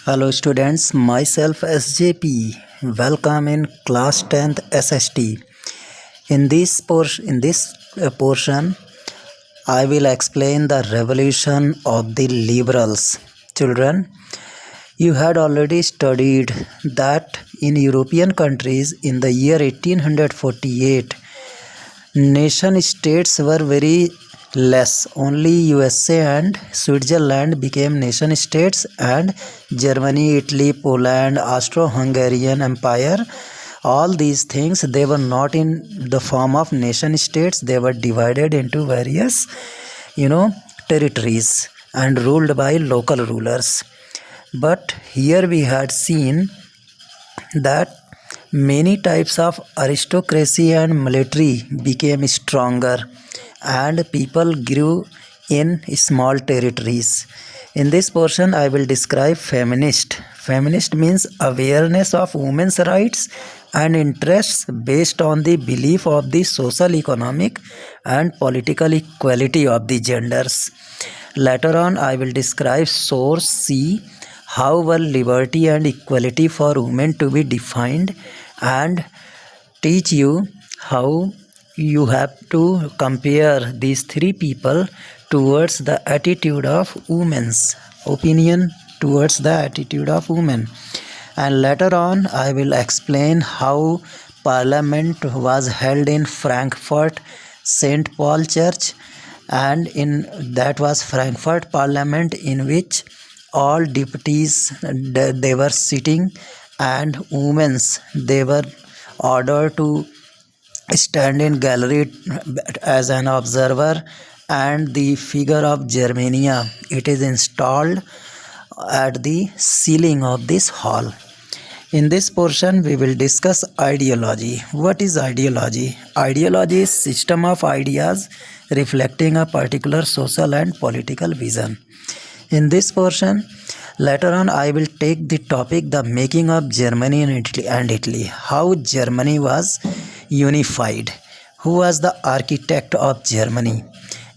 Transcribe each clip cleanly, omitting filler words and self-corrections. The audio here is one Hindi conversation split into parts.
Hello students, myself SJP. Welcome in class 10th SST. In this portion, I will explain the revolution of the liberals. Children, you had already studied that in European countries in the year 1848, nation states were very less. Only USA and Switzerland became nation states, and Germany, Italy, Poland, Austro-Hungarian Empire, all these things, they were not in the form of nation states. They were divided into various territories and ruled by local rulers. But here we had seen that many types of aristocracy and military became stronger and people grew in small territories. In this portion, I will describe feminist. Feminist means awareness of women's rights and interests based on the belief of the social, economic, and political equality of the genders. Later on, I will describe source C, how were liberty and equality for women to be defined, and teach you how you have to compare these three people towards the attitude of women's opinion towards the attitude of women. And later on, I will explain how parliament was held in Frankfurt St. Paul Church, and in that was Frankfurt Parliament, in which all deputies they were sitting, and women's they were ordered to stand in gallery as an observer, and the figure of Germania, it is installed at the ceiling of this hall. In this portion, we will discuss ideology. What is ideology? Ideology is system of ideas reflecting a particular social and political vision. In this portion, later on, I will take the topic the making of Germany and Italy. How Germany was unified. Who was the architect of Germany?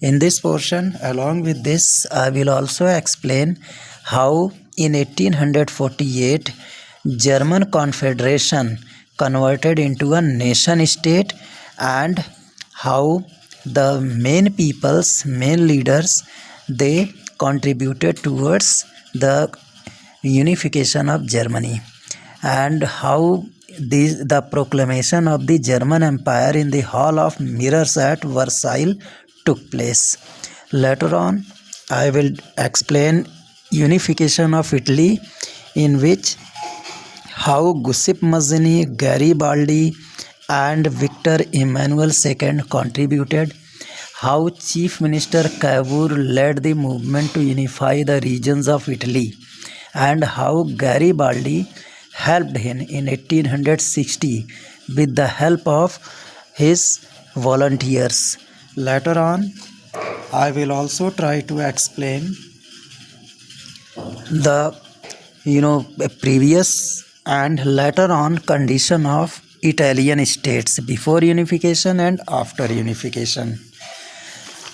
In this portion, along with this, I will also explain how in 1848 German Confederation converted into a nation state, and how the main leaders, they contributed towards the unification of Germany, and how the proclamation of the German Empire in the Hall of Mirrors at Versailles took place. Later on, I will explain unification of Italy, in which how Giuseppe Mazzini, Garibaldi, and Victor Emmanuel II contributed, how Chief Minister Cavour led the movement to unify the regions of Italy, and how Garibaldi helped him in 1860 with the help of his volunteers. Later on, I will also try to explain the previous and later on condition of Italian states before unification and after unification.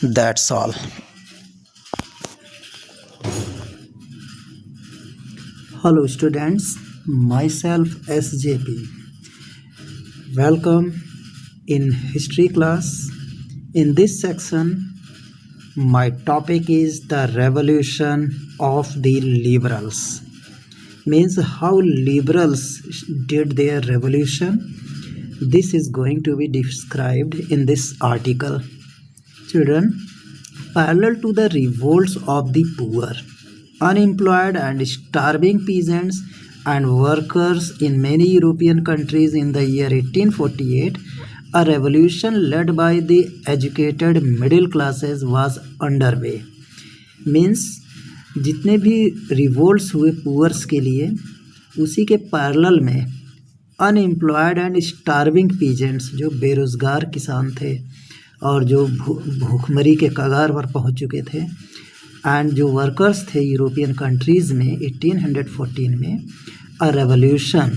That's all. Hello students, myself SJP. Welcome in history class. In this section, my topic is the revolution of the liberals. Means how liberals did their revolution. This is going to be described in this article. Children, parallel to the revolts of the poor, unemployed and starving peasants and workers in many European countries in the year 1848, a revolution led by the educated middle classes was underway. Means जितने भी रिवोल्ट्स हुए पुअर्स के लिए, उसी के पैरेलल में अनएम्प्लॉयड एंड स्टार्विंग पीजेंट्स, जो बेरोज़गार किसान थे और जो भूखमरी के कगार पर पहुंच चुके थे, एंड जो वर्कर्स थे यूरोपियन कंट्रीज़ में 1814 में, a revolution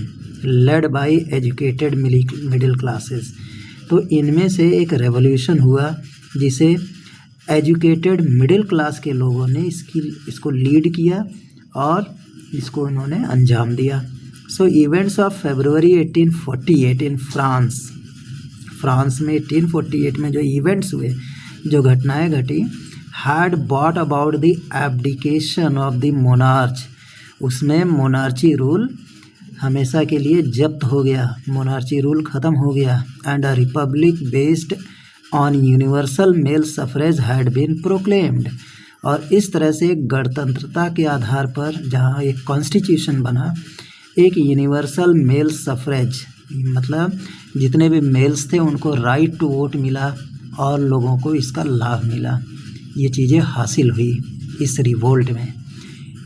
led by educated middle classes. तो इनमें से एक रेवोल्यूशन हुआ जिसे एजुकेटेड मिडिल क्लास के लोगों ने इसको लीड किया, और इसको इन्होंने अंजाम दिया। So events of February 1848 in France में 1848 में जो इवेंट्स हुए, जो घटनाएं घटी, had brought about the abdication of the monarch, उसमें मोनार्ची रूल हमेशा के लिए जब्त हो गया, मोनार्ची रूल ख़त्म हो गया, and a republic based on universal male suffrage had been proclaimed, और इस तरह से गणतंत्रता के आधार पर जहाँ एक कॉन्स्टिट्यूशन बना, एक यूनिवर्सल मेल सफरेज मतलब जितने भी मेल्स थे उनको राइट टू वोट मिला और लोगों को इसका लाभ मिला। ये चीज़ें हासिल हुई इस रिवोल्ट में।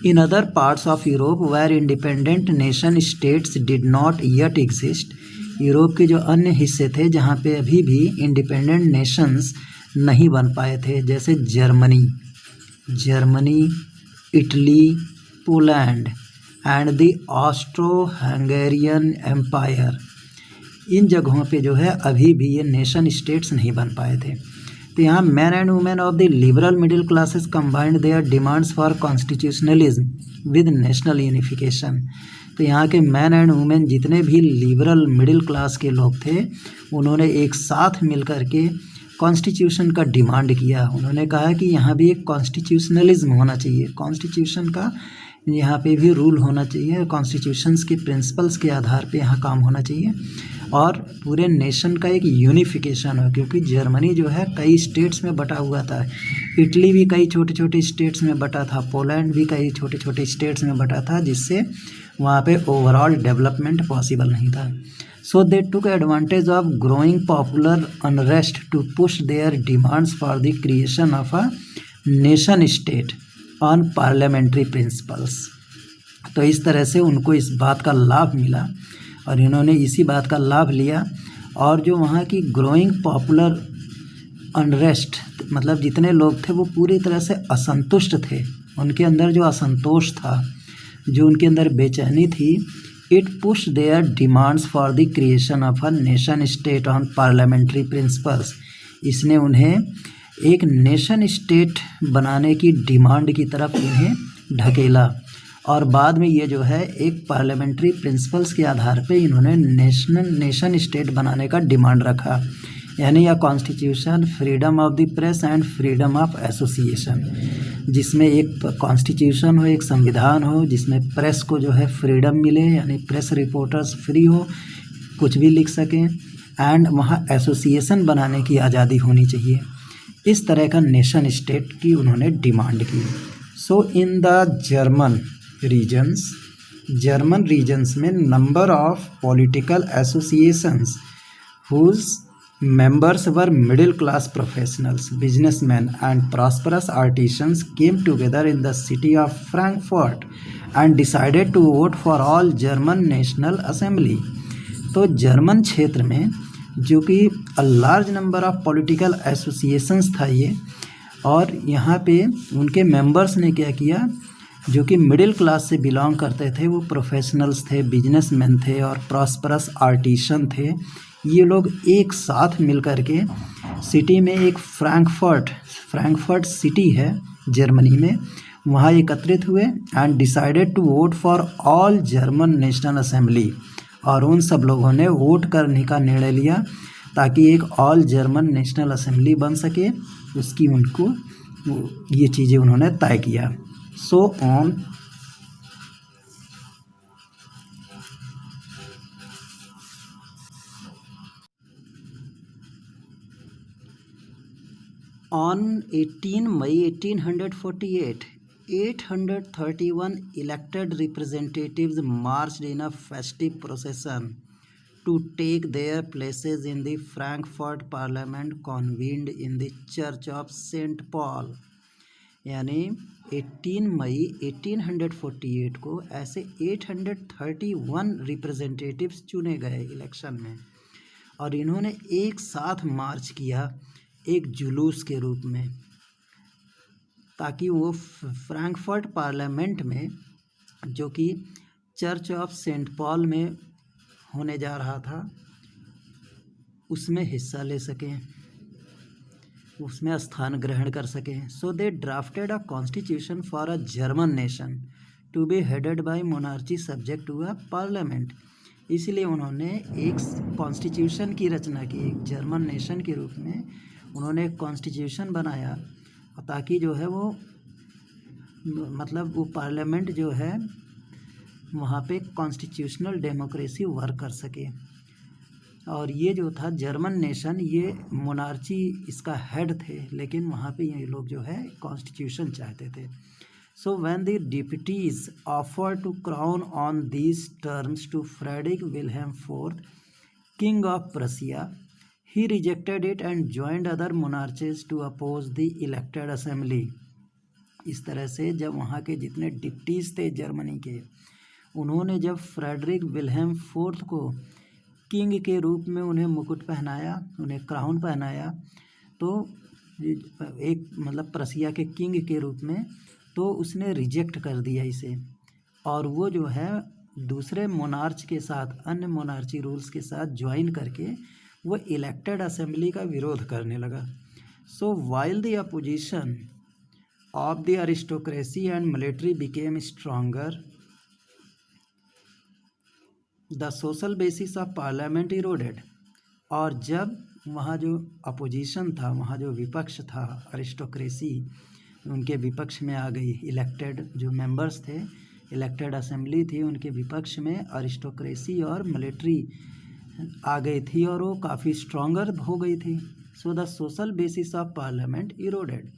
In other parts of Europe where independent nation states did not yet exist, Europe के जो अन्य हिस्से थे जहाँ पे अभी भी इंडिपेंडेंट नेशंस नहीं बन पाए थे, जैसे Germany, Italy, Poland and the Austro Hungarian empire, इन जगहों पे जो है अभी भी ये नेशन स्टेट्स नहीं बन पाए थे। तो यहाँ man and women of the liberal middle classes combined there demands for constitutionalism with national unification, तो यहाँ के मैन एंड वुमेन जितने भी लिबरल मिडिल क्लास के लोग थे उन्होंने एक साथ मिल कर के कॉन्स्टिट्यूशन का डिमांड किया। उन्होंने कहा कि यहाँ भी एक कॉन्स्टिट्यूशनलिज्म होना चाहिए, कॉन्स्टिट्यूशन का यहाँ पे भी रूल होना चाहिए, कॉन्स्टिट्यूशंस के प्रिंसिपल्स के आधार पे यहाँ काम होना चाहिए और पूरे नेशन का एक यूनिफिकेशन हो, क्योंकि जर्मनी जो है कई स्टेट्स में बटा हुआ था, इटली भी कई छोटे छोटे स्टेट्स में बटा था, पोलैंड भी कई छोटे छोटे स्टेट्स में बटा था, जिससे वहाँ पे ओवरऑल डेवलपमेंट पॉसिबल नहीं था। So they took advantage of growing popular unrest to push their demands for the creation of a nation state on parliamentary principles. तो इस तरह से उनको इस बात का लाभ मिला और इन्होंने इसी बात का लाभ लिया, और जो वहाँ की ग्रोइंग पॉपुलर अनरेस्ट मतलब जितने लोग थे वो पूरी तरह से असंतुष्ट थे, उनके अंदर जो असंतोष था, जो उनके अंदर बेचैनी थी, it push their demands for the creation of a nation state on parliamentary principles, इसने उन्हें एक नेशन स्टेट बनाने की डिमांड की तरफ इन्हें ढकेला, और बाद में ये जो है एक पार्लियामेंट्री प्रिंसिपल्स के आधार पे इन्होंने नेशन स्टेट बनाने का डिमांड रखा, यानी यह constitution freedom of the press and freedom of association, जिसमें एक कॉन्स्टिट्यूशन हो, एक संविधान हो जिसमें प्रेस को जो है फ्रीडम मिले, यानी प्रेस रिपोर्टर्स फ्री हो, कुछ भी लिख सकें, एंड वहाँ एसोसिएशन बनाने की आज़ादी होनी चाहिए। इस तरह का नेशन स्टेट की उन्होंने डिमांड की। So in the German regions में number of political associations whose members were middle class professionals, businessmen and prosperous artisans came together in the city of Frankfurt and decided to vote for all German National Assembly। तो जर्मन क्षेत्र में जो कि अ large number of political associations था ये, और यहाँ पे उनके मेंबर्स ने क्या किया, जो कि मिडिल क्लास से बिलोंग करते थे, वो प्रोफेशनल्स थे, बिजनेसमैन थे और प्रॉस्परस आर्टिसन थे, ये लोग एक साथ मिल कर के सिटी में एक फ्रैंकफर्ट सिटी है जर्मनी में, वहाँ एकत्रित हुए and decided to vote for all German national assembly, और उन सब लोगों ने वोट करने का निर्णय लिया ताकि एक ऑल जर्मन नेशनल असेंबली बन सके, उसकी उनको ये चीज़ें उन्होंने तय किया। सो On 18 May 1848, 831 elected representatives marched in a festive procession to take their places in the Frankfurt Parliament convened in the Church of St. Paul। यानी 18 मई 1848 को ऐसे 831 रिप्रेजेंटेटिव्स चुने गए इलेक्शन में, और इन्होंने एक साथ मार्च किया एक जुलूस के रूप में, ताकि वो फ्रैंकफर्ट पार्लियामेंट में, जो कि चर्च ऑफ सेंट पॉल में होने जा रहा था, उसमें हिस्सा ले सकें, उसमें स्थान ग्रहण कर सकें। So they drafted a constitution for a German nation to be headed by monarchy subject to a parliament. इसलिए उन्होंने एक कॉन्स्टिट्यूशन की रचना की, एक जर्मन नेशन के रूप में उन्होंने एक कॉन्स्टिट्यूशन बनाया ताकि जो है वो मतलब वो पार्लियामेंट जो है वहाँ पे कॉन्स्टिट्यूशनल डेमोक्रेसी वर्क कर सके। और ये जो था जर्मन नेशन, ये मोनार्ची इसका हेड थे, लेकिन वहाँ पे ये लोग जो है कॉन्स्टिट्यूशन चाहते थे। So when the deputies offer to crown on these terms to Frederick Wilhelm fourth king of Prussia, he rejected it and joined other monarchies to oppose the elected assembly. इस तरह से जब वहाँ के जितने डिप्टीज थे जर्मनी के, उन्होंने जब फ्रेडरिक विल्हेम फोर्थ को किंग के रूप में उन्हें मुकुट पहनाया, उन्हें क्राउन पहनाया, तो एक मतलब प्रसिया के किंग के रूप में, तो उसने रिजेक्ट कर दिया इसे। और वो जो है दूसरे मोनार्च के साथ, अन्य मोनार्ची रूल्स के साथ ज्वाइन करके वो इलेक्टेड असेंबली का विरोध करने लगा। So while the opposition of the aristocracy and military became stronger, the social basis of parliament eroded. और जब वहाँ जो अपोजिशन था, वहाँ जो विपक्ष था, अरिस्टोक्रेसी उनके विपक्ष में आ गई, इलेक्टेड जो मेंबर्स थे, इलेक्टेड असेंबली थी, उनके विपक्ष में अरिस्टोक्रेसी और मिलिट्री आ गई थी और वो काफ़ी स्ट्रॉन्गर हो गई थी। So the social basis of parliament eroded.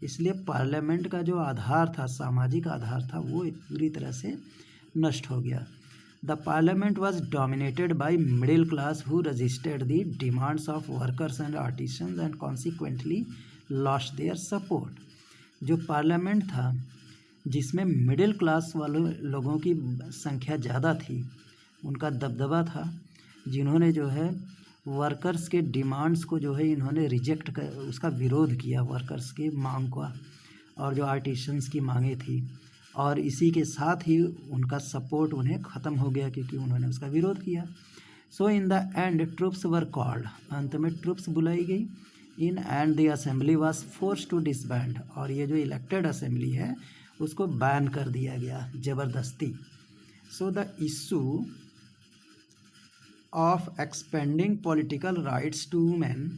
इसलिए पार्लियामेंट का जो आधार था, सामाजिक आधार था, वो पूरी तरह से नष्ट हो गया। The parliament was dominated by middle class who resisted the demands of workers and artisans and consequently lost their support। जो पार्लियामेंट था जिसमें मिडिल क्लास वाले लोगों की संख्या ज़्यादा थी, उनका दबदबा था, जिन्होंने जो है वर्कर्स के डिमांड्स को जो है इन्होंने रिजेक्ट कर, उसका विरोध किया, वर्कर्स की मांग का, और जो आर्टिशंस की मांगें थी, और इसी के साथ ही उनका सपोर्ट उन्हें ख़त्म हो गया क्योंकि उन्होंने उसका विरोध किया। So in the end troops were called. अंत में ट्रुप्स बुलाई गई। In end the assembly was force to disband. और ये जो इलेक्टेड असेंबली है उसको बैन कर दिया गया ज़बरदस्ती। So the issue of expending political rights to women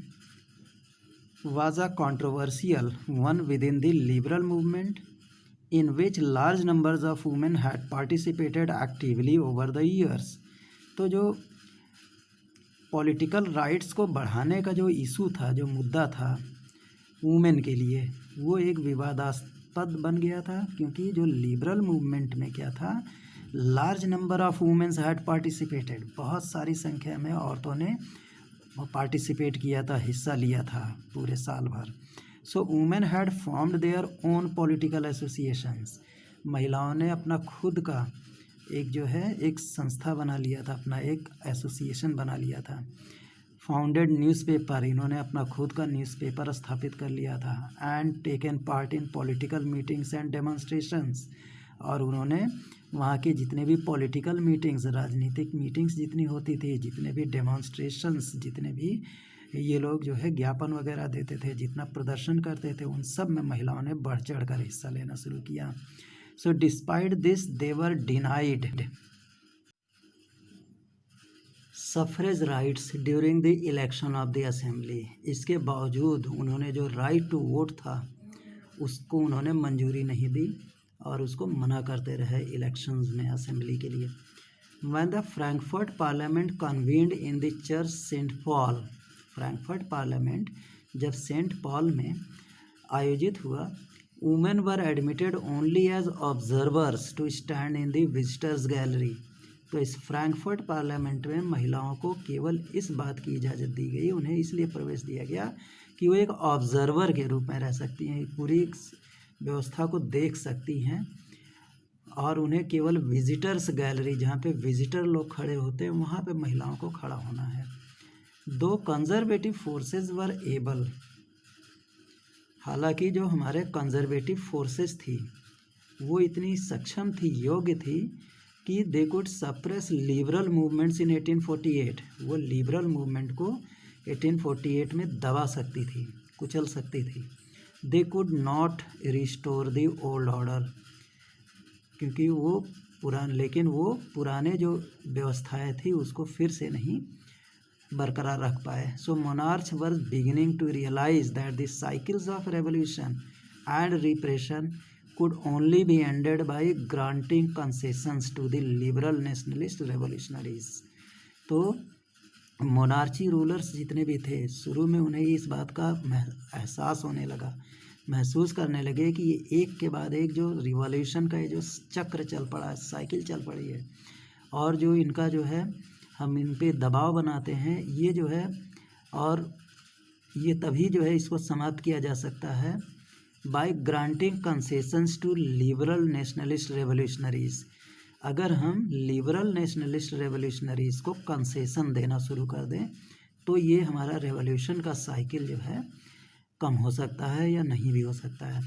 was a controversial one within the liberal movement, in which large numbers of women had participated actively over the years। तो जो पॉलिटिकल राइट्स को बढ़ाने का जो इशू था, जो मुद्दा था वुमेन के लिए, वो एक विवादास्पद बन गया था, क्योंकि जो लिबरल मूवमेंट में क्या था, large number of womens had participated, बहुत सारी संख्या में औरतों ने पार्टिसिपेट किया था, हिस्सा लिया था पूरे साल भर। सो women had formed their own political associations. महिलाओं ने अपना खुद का एक जो है एक संस्था बना लिया था, अपना एक एसोसिएशन बना लिया था। फाउंडेड न्यूज़पेपर, इन्होंने अपना खुद का न्यूज़पेपर स्थापित कर लिया था। And taken part in political meetings and demonstrations. और उन्होंने वहाँ के जितने भी पॉलिटिकल मीटिंग्स, राजनीतिक मीटिंग्स जितनी होती थी, जितने भी डेमोन्स्ट्रेशंस, जितने भी ये लोग जो है ज्ञापन वगैरह देते थे, जितना प्रदर्शन करते थे, उन सब में महिलाओं ने बढ़ चढ़ कर हिस्सा लेना शुरू किया। So despite this they were denied suffrage rights during the election of the assembly. इसके बावजूद उन्होंने जो राइट टू वोट था उसको उन्होंने मंजूरी नहीं दी और उसको मना करते रहे इलेक्शंस में, असेंबली के लिए। When the Frankfurt Parliament convened in the Church St. Paul, Frankfurt parliament जब सेंट पॉल में आयोजित हुआ, women were admitted only as observers to stand in the visitors gallery. तो इस फ्रैंकफर्ट पार्लियामेंट में महिलाओं को केवल इस बात की इजाज़त दी गई, उन्हें इसलिए प्रवेश दिया गया कि वो एक ऑब्जर्वर के रूप में रह सकती हैं, पूरी व्यवस्था को देख सकती हैं, और उन्हें केवल विजिटर्स गैलरी, जहाँ पे विजिटर लोग खड़े होते हैं, वहाँ पे महिलाओं को खड़ा होना है। दो कंजर्वेटिव फोर्सेस वर एबल। हालांकि जो हमारे कंजर्वेटिव फोर्सेस थी वो इतनी सक्षम थी, योग्य थी कि they could suppress liberal movements इन 1848। वो लिबरल मूवमेंट को 1848 में दबा सकती थी, कुचल सकती थी। They could not restore the old order. क्योंकि वो लेकिन वो पुराने जो व्यवस्थाएं थी उसको फिर से नहीं बरकरार रख पाए. So monarch were beginning to realise that the cycles of revolution and repression could only be ended by granting concessions to the liberal nationalist revolutionaries. तो मोनार्ची रूलर्स जितने भी थे शुरू में उन्हें इस बात का एहसास होने लगा, महसूस करने लगे कि ये एक के बाद एक जो रिवॉल्यूशन का ये जो चक्र चल पड़ा है, साइकिल चल पड़ी है, और जो इनका जो है हम इन पे दबाव बनाते हैं ये जो है, और ये तभी जो है इसको समाप्त किया जा सकता है by granting concessions to liberal nationalist revolutionaries. अगर हम लिबरल नेशनलिस्ट रेवोल्यूशनरीज को कंसेशन देना शुरू कर दें तो ये हमारा रेवोल्यूशन का साइकिल जो है कम हो सकता है या नहीं भी हो सकता है.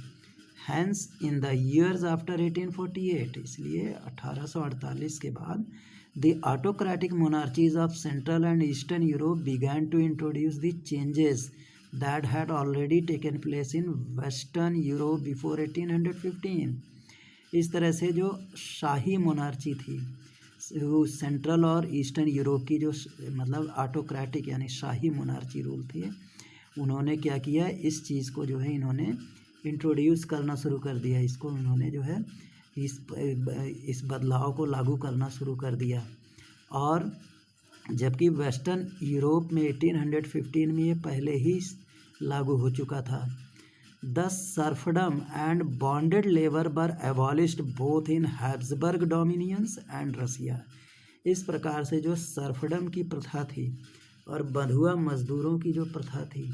Hence in the years after 1848, इसलिए 1848 के बाद the autocratic monarchies of central and eastern Europe began to introduce the changes that had already taken place in Western Europe before 1815. इस तरह से जो शाही मोनार्ची थी वो सेंट्रल और ईस्टर्न यूरोप की जो मतलब ऑटोक्रेटिक यानी शाही मोनार्ची रूल थी, उन्होंने क्या किया, इस चीज़ को जो है इन्होंने इंट्रोड्यूस करना शुरू कर दिया, इसको इन्होंने जो है इस बदलाव को लागू करना शुरू कर दिया. और जबकि वेस्टर्न यूरोप में 1815 में ये पहले ही लागू हो चुका था. The serfdom and bonded labour were abolished both in Habsburg dominions and Russia. इस प्रकार से जो सर्फडम की प्रथा थी और बंधुआ मजदूरों की जो प्रथा थी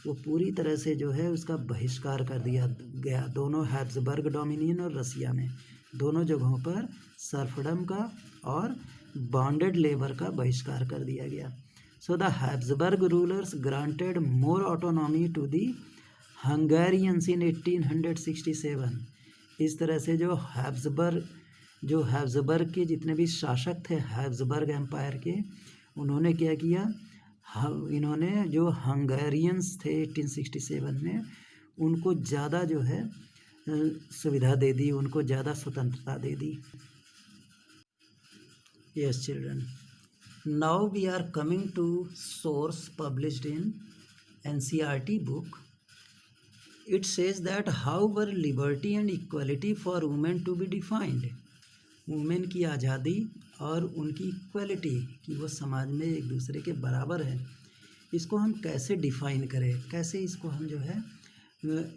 वो पूरी तरह से जो है उसका बहिष्कार कर दिया गया. दोनों हैब्सबर्ग डोमिनियन और रसिया में दोनों जगहों पर सर्फडम का और बॉन्डेड लेबर का बहिष्कार कर दिया गया. So the Habsburg rulers granted more autonomy to the Hungarians in 1867. इस तरह से जो हैब्सबर्ग के जितने भी शासक थे हैब्सबर्ग एम्पायर के, उन्होंने क्या किया, इन्होंने जो हंगेरियंस थे 1867 में उनको ज़्यादा जो है सुविधा दे दी, उनको ज़्यादा स्वतंत्रता दे दी. Yes, children. Now we are coming to source published in NCERT book. It says that how were liberty and equality for women to be defined. Women की आज़ादी और उनकी इक्वलिटी कि वो समाज में एक दूसरे के बराबर है, इसको हम कैसे डिफ़ाइन करें, कैसे इसको हम जो है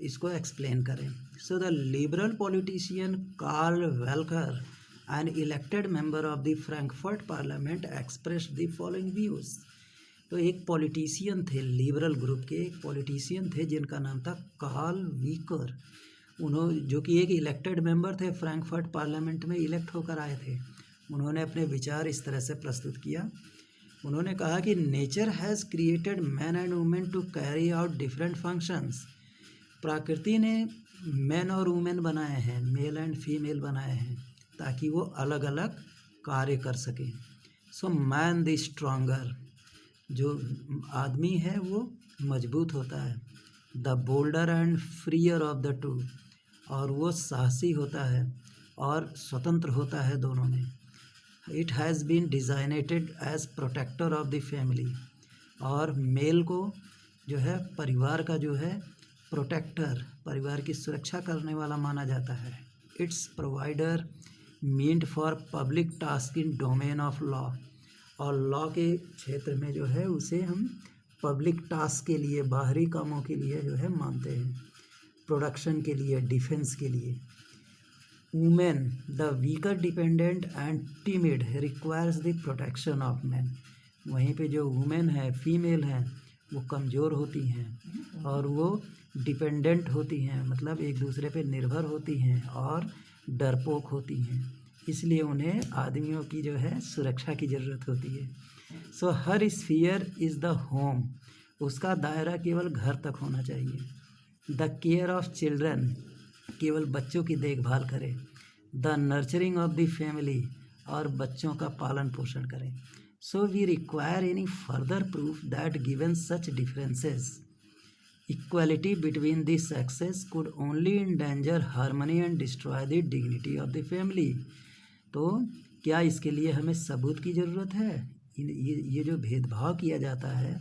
इसको एक्सप्लेन करें. So the liberal politician Carl Welcker, an elected member of the Frankfurt Parliament, expressed the following views. तो एक पॉलिटिशियन थे, लिबरल ग्रुप के एक पॉलिटिशियन थे जिनका नाम था कार्ल वीकर. उन्होंने जो कि एक इलेक्टेड मेंबर थे, फ्रैंकफर्ट पार्लियामेंट में इलेक्ट होकर आए थे. उन्होंने अपने विचार इस तरह से प्रस्तुत किया. उन्होंने कहा कि nature has created man and women to carry out different functions. प्रकृति ने मैन और वुमेन बनाए हैं, मेल एंड फीमेल बनाए हैं ताकि वो अलग अलग कार्य कर सकें. सो मैन द स्ट्रॉन्गर, जो आदमी है वो मजबूत होता है. The boulder and freer of the two, और वो साहसी होता है और स्वतंत्र होता है दोनों में. It has been designated as protector of the family, और मेल को जो है परिवार का जो है प्रोटेक्टर, परिवार की सुरक्षा करने वाला माना जाता है. It's provider meant for public task in domain of law, और लॉ के क्षेत्र में जो है उसे हम पब्लिक टास्क के लिए, बाहरी कामों के लिए जो है मानते हैं, प्रोडक्शन के लिए, डिफेंस के लिए. Women the weaker dependent and timid requires the protection of man. वहीं पे जो वुमेन है, फीमेल हैं, वो कमज़ोर होती हैं और वो डिपेंडेंट होती हैं, मतलब एक दूसरे पे निर्भर होती हैं और डरपोक होती हैं, इसलिए उन्हें आदमियों की जो है सुरक्षा की ज़रूरत होती है. सो हर स्फीयर इज़ द होम, उसका दायरा केवल घर तक होना चाहिए. द केयर ऑफ चिल्ड्रन, केवल बच्चों की देखभाल करें. The nurturing of the family, और बच्चों का पालन पोषण करें. So we require any further proof that given such differences equality between the sexes could only endanger harmony and destroy the dignity of the family. तो क्या इसके लिए हमें सबूत की ज़रूरत है? ये जो भेदभाव किया जाता है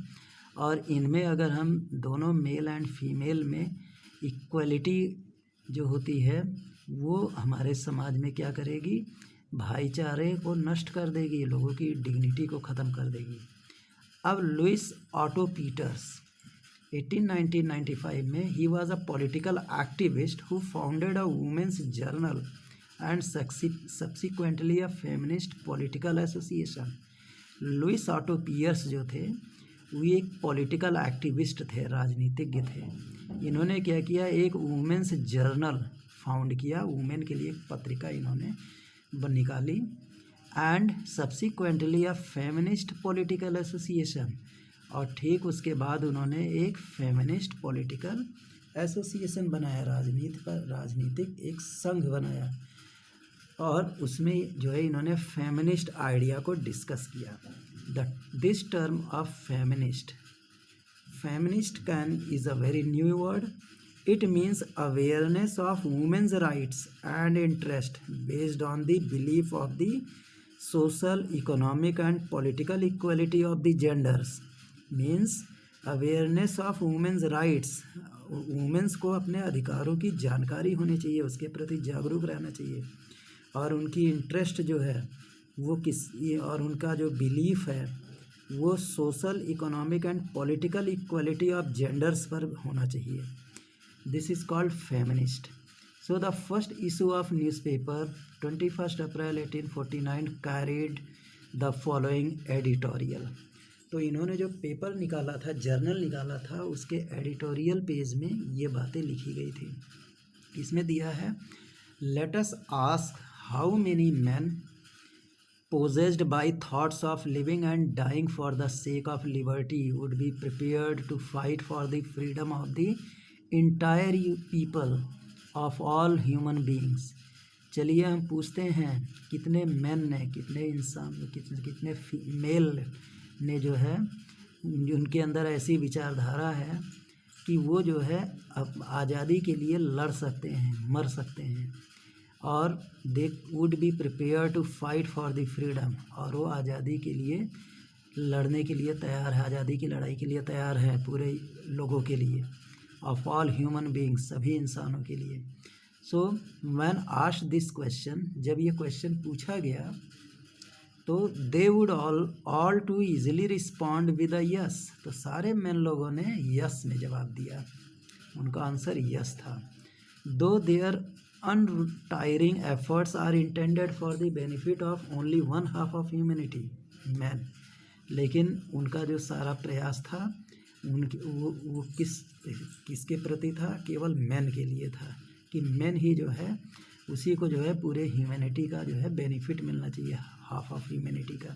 और इनमें अगर हम दोनों मेल एंड फीमेल में इक्वालिटी जो होती है वो हमारे समाज में क्या करेगी? भाईचारे को नष्ट कर देगी, लोगों की डिग्निटी को ख़त्म कर देगी। अब लुइस ऑटो पीटर्स 1995 में ही was a political activist who founded a women's journal and subsequently a feminist political association. Louise Otto Peters जो थे वो एक पॉलिटिकल एक्टिविस्ट थे, राजनीतिज्ञ थे। इन्होंने क्या किया? एक वुमेन्स जर्नल फाउंड किया, वुमेन के लिए एक पत्रिका इन्होंने निकाली, and subsequently a feminist political association, और ठीक उसके बाद उन्होंने एक फेमिनिस्ट पॉलिटिकल एसोसिएशन बनाया, राजनीतिक एक संघ बनाया, और उसमें जो है इन्होंने फेमिनिस्ट आइडिया को डिस्कस किया। This term of feminist can is a very new word. It means awareness of women's rights and interest based on the belief of the social, economic and political equality of the genders. Means awareness of women's rights, womens को अपने अधिकारों की जानकारी होनी चाहिए, उसके प्रति जागरूक रहना चाहिए, और उनकी इंटरेस्ट जो है वो और उनका जो बिलीफ है वो social, economic and political equality of genders पर होना चाहिए। This is called feminist. So the first issue of newspaper 21 April 1849 carried the following editorial. तो इन्होंने जो पेपर निकाला था, जर्नल निकाला था, उसके एडिटोरियल पेज में ये बातें लिखी गई थी। इसमें दिया है, let us ask how many man possessed by thoughts of living and dying for the sake of liberty would be prepared to fight for the freedom of the entire people of all human beings। चलिए हम पूछते हैं कितने मैन ने, कितने इंसान, कितने फीमेल ने जो है उनके अंदर ऐसी विचारधारा है कि वो जो है अब आज़ादी के लिए लड़ सकते हैं, मर सकते हैं, और they would be prepare to fight for the freedom, और वो आज़ादी के लिए लड़ने के लिए तैयार है, आज़ादी की लड़ाई के लिए तैयार है पूरे लोगों के लिए, ऑफ ऑल ह्यूमन बींग्स, सभी इंसानों के लिए। So when asked this question, जब ये क्वेश्चन पूछा गया तो they would all too easily respond with a yes. तो सारे मैन लोगों ने यस में जवाब दिया, उनका आंसर यस था। दो there untiring efforts are intended for the benefit of only one half of humanity, men। लेकिन उनका जो सारा प्रयास था वो किसके प्रति था? केवल मैन के लिए था, कि मैन ही जो है उसी को जो है पूरे ह्यूमैनिटी का जो है बेनिफिट मिलना चाहिए, हाफ ऑफ ह्यूमैनिटी का।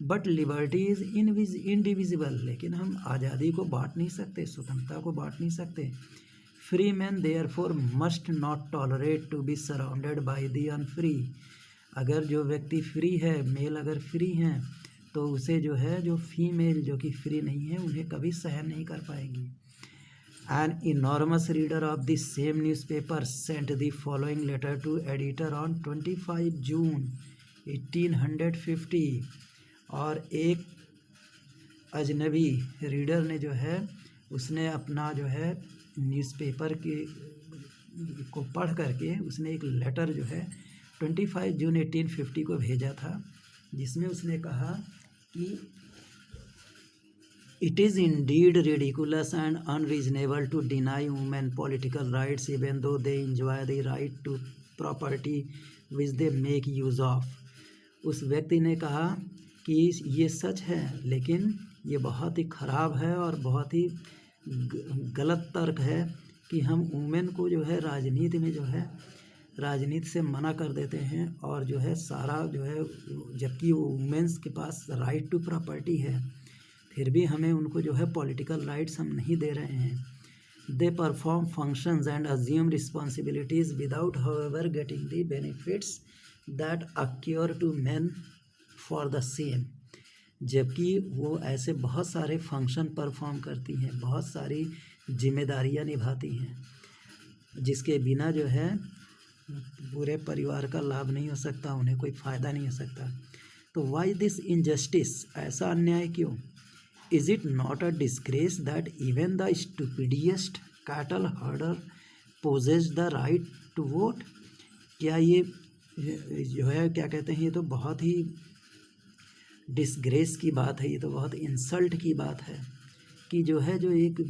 बट लिबर्टी इज़ इनडिविजिबल, लेकिन हम आज़ादी को बांट नहीं सकते, स्वतंत्रता को बांट नहीं सकते। Free man therefore must not tolerate to be surrounded by the unfree. अगर जो व्यक्ति फ्री है, मेल अगर फ्री हैं, तो उसे जो है जो फीमेल जो कि फ्री नहीं है उन्हें कभी सहन नहीं कर पाएंगी। An enormous reader of the same newspaper sent the following letter to editor on 25 June 1850। और एक अजनबी रीडर ने जो है उसने अपना जो है न्यूज़पेपर को पढ़ करके उसने एक लेटर जो है 25 जून 1850 को भेजा था, जिसमें उसने कहा कि it is indeed ridiculous and unreasonable to deny women political rights even though they enjoy the right to property which they make use of. उस व्यक्ति ने कहा कि ये सच है, लेकिन ये बहुत ही ख़राब है और बहुत ही गलत तर्क है कि हम वुमेन को जो है राजनीति में जो है राजनीति से मना कर देते हैं, और जो है सारा जो है जबकि वो वुमेन्स के पास राइट टू प्रॉपर्टी है, फिर भी हमें उनको जो है पॉलिटिकल राइट्स हम नहीं दे रहे हैं। They perform functions and assume responsibilities without however getting the benefits that accrue to man for the same. जबकि वो ऐसे बहुत सारे फंक्शन परफॉर्म करती हैं, बहुत सारी जिम्मेदारियां निभाती हैं, जिसके बिना जो है पूरे परिवार का लाभ नहीं हो सकता, उन्हें कोई फ़ायदा नहीं हो सकता। तो वाई दिस इनजस्टिस, ऐसा अन्याय क्यों? Is it not a disgrace that even the stupidest cattle herder possess the right to vote? क्या ये जो है क्या कहते हैं, ये तो बहुत ही डिस्ग्रेस की बात है, ये तो बहुत इंसल्ट की बात है कि जो है जो एक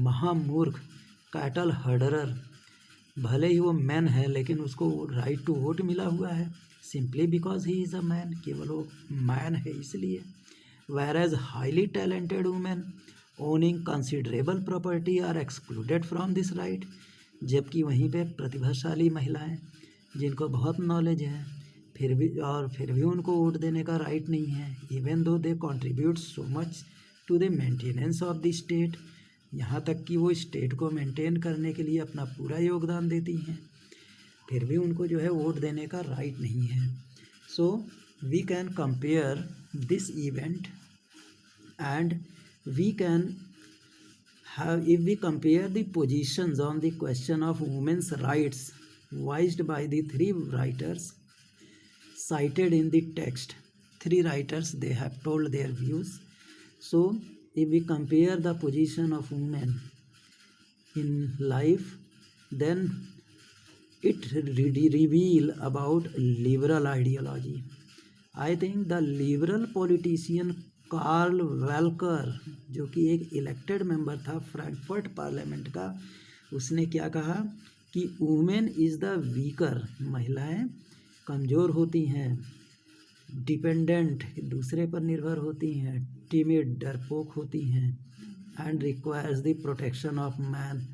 महामूर्ख कैटल हर्डरर, भले ही वो मैन है लेकिन उसको राइट टू वोट मिला हुआ है simply because he is a man, केवल वो मैन है इसलिए। Whereas highly talented women owning considerable property are excluded from this right, जबकि वहीं पे प्रतिभाशाली महिलाएं जिनको बहुत नॉलेज है फिर भी उनको वोट देने का राइट नहीं है, even though they contribute so much to the maintenance of the state, यहाँ तक कि वो स्टेट को मेंटेन करने के लिए अपना पूरा योगदान देती हैं, फिर भी उनको जो है वोट देने का राइट नहीं है। So we can compare this event and we can have, if we compare the positions on the question of women's rights voiced by the three writers cited in the text, three writers, they have told their views. So if we compare the position of women in life, then it reveal about liberal ideology. I think the liberal politician Carl Welcker, जो कि एक इलेक्टेड मेंबर था फ्रैंकफर्ट पार्लियामेंट का, उसने क्या कहा कि वुमेन इज़ द वीकर, महिलाएं कमज़ोर होती हैं, डिपेंडेंट, दूसरे पर निर्भर होती हैं, टिमिड, डरपोक होती हैं, and requires the protection of man,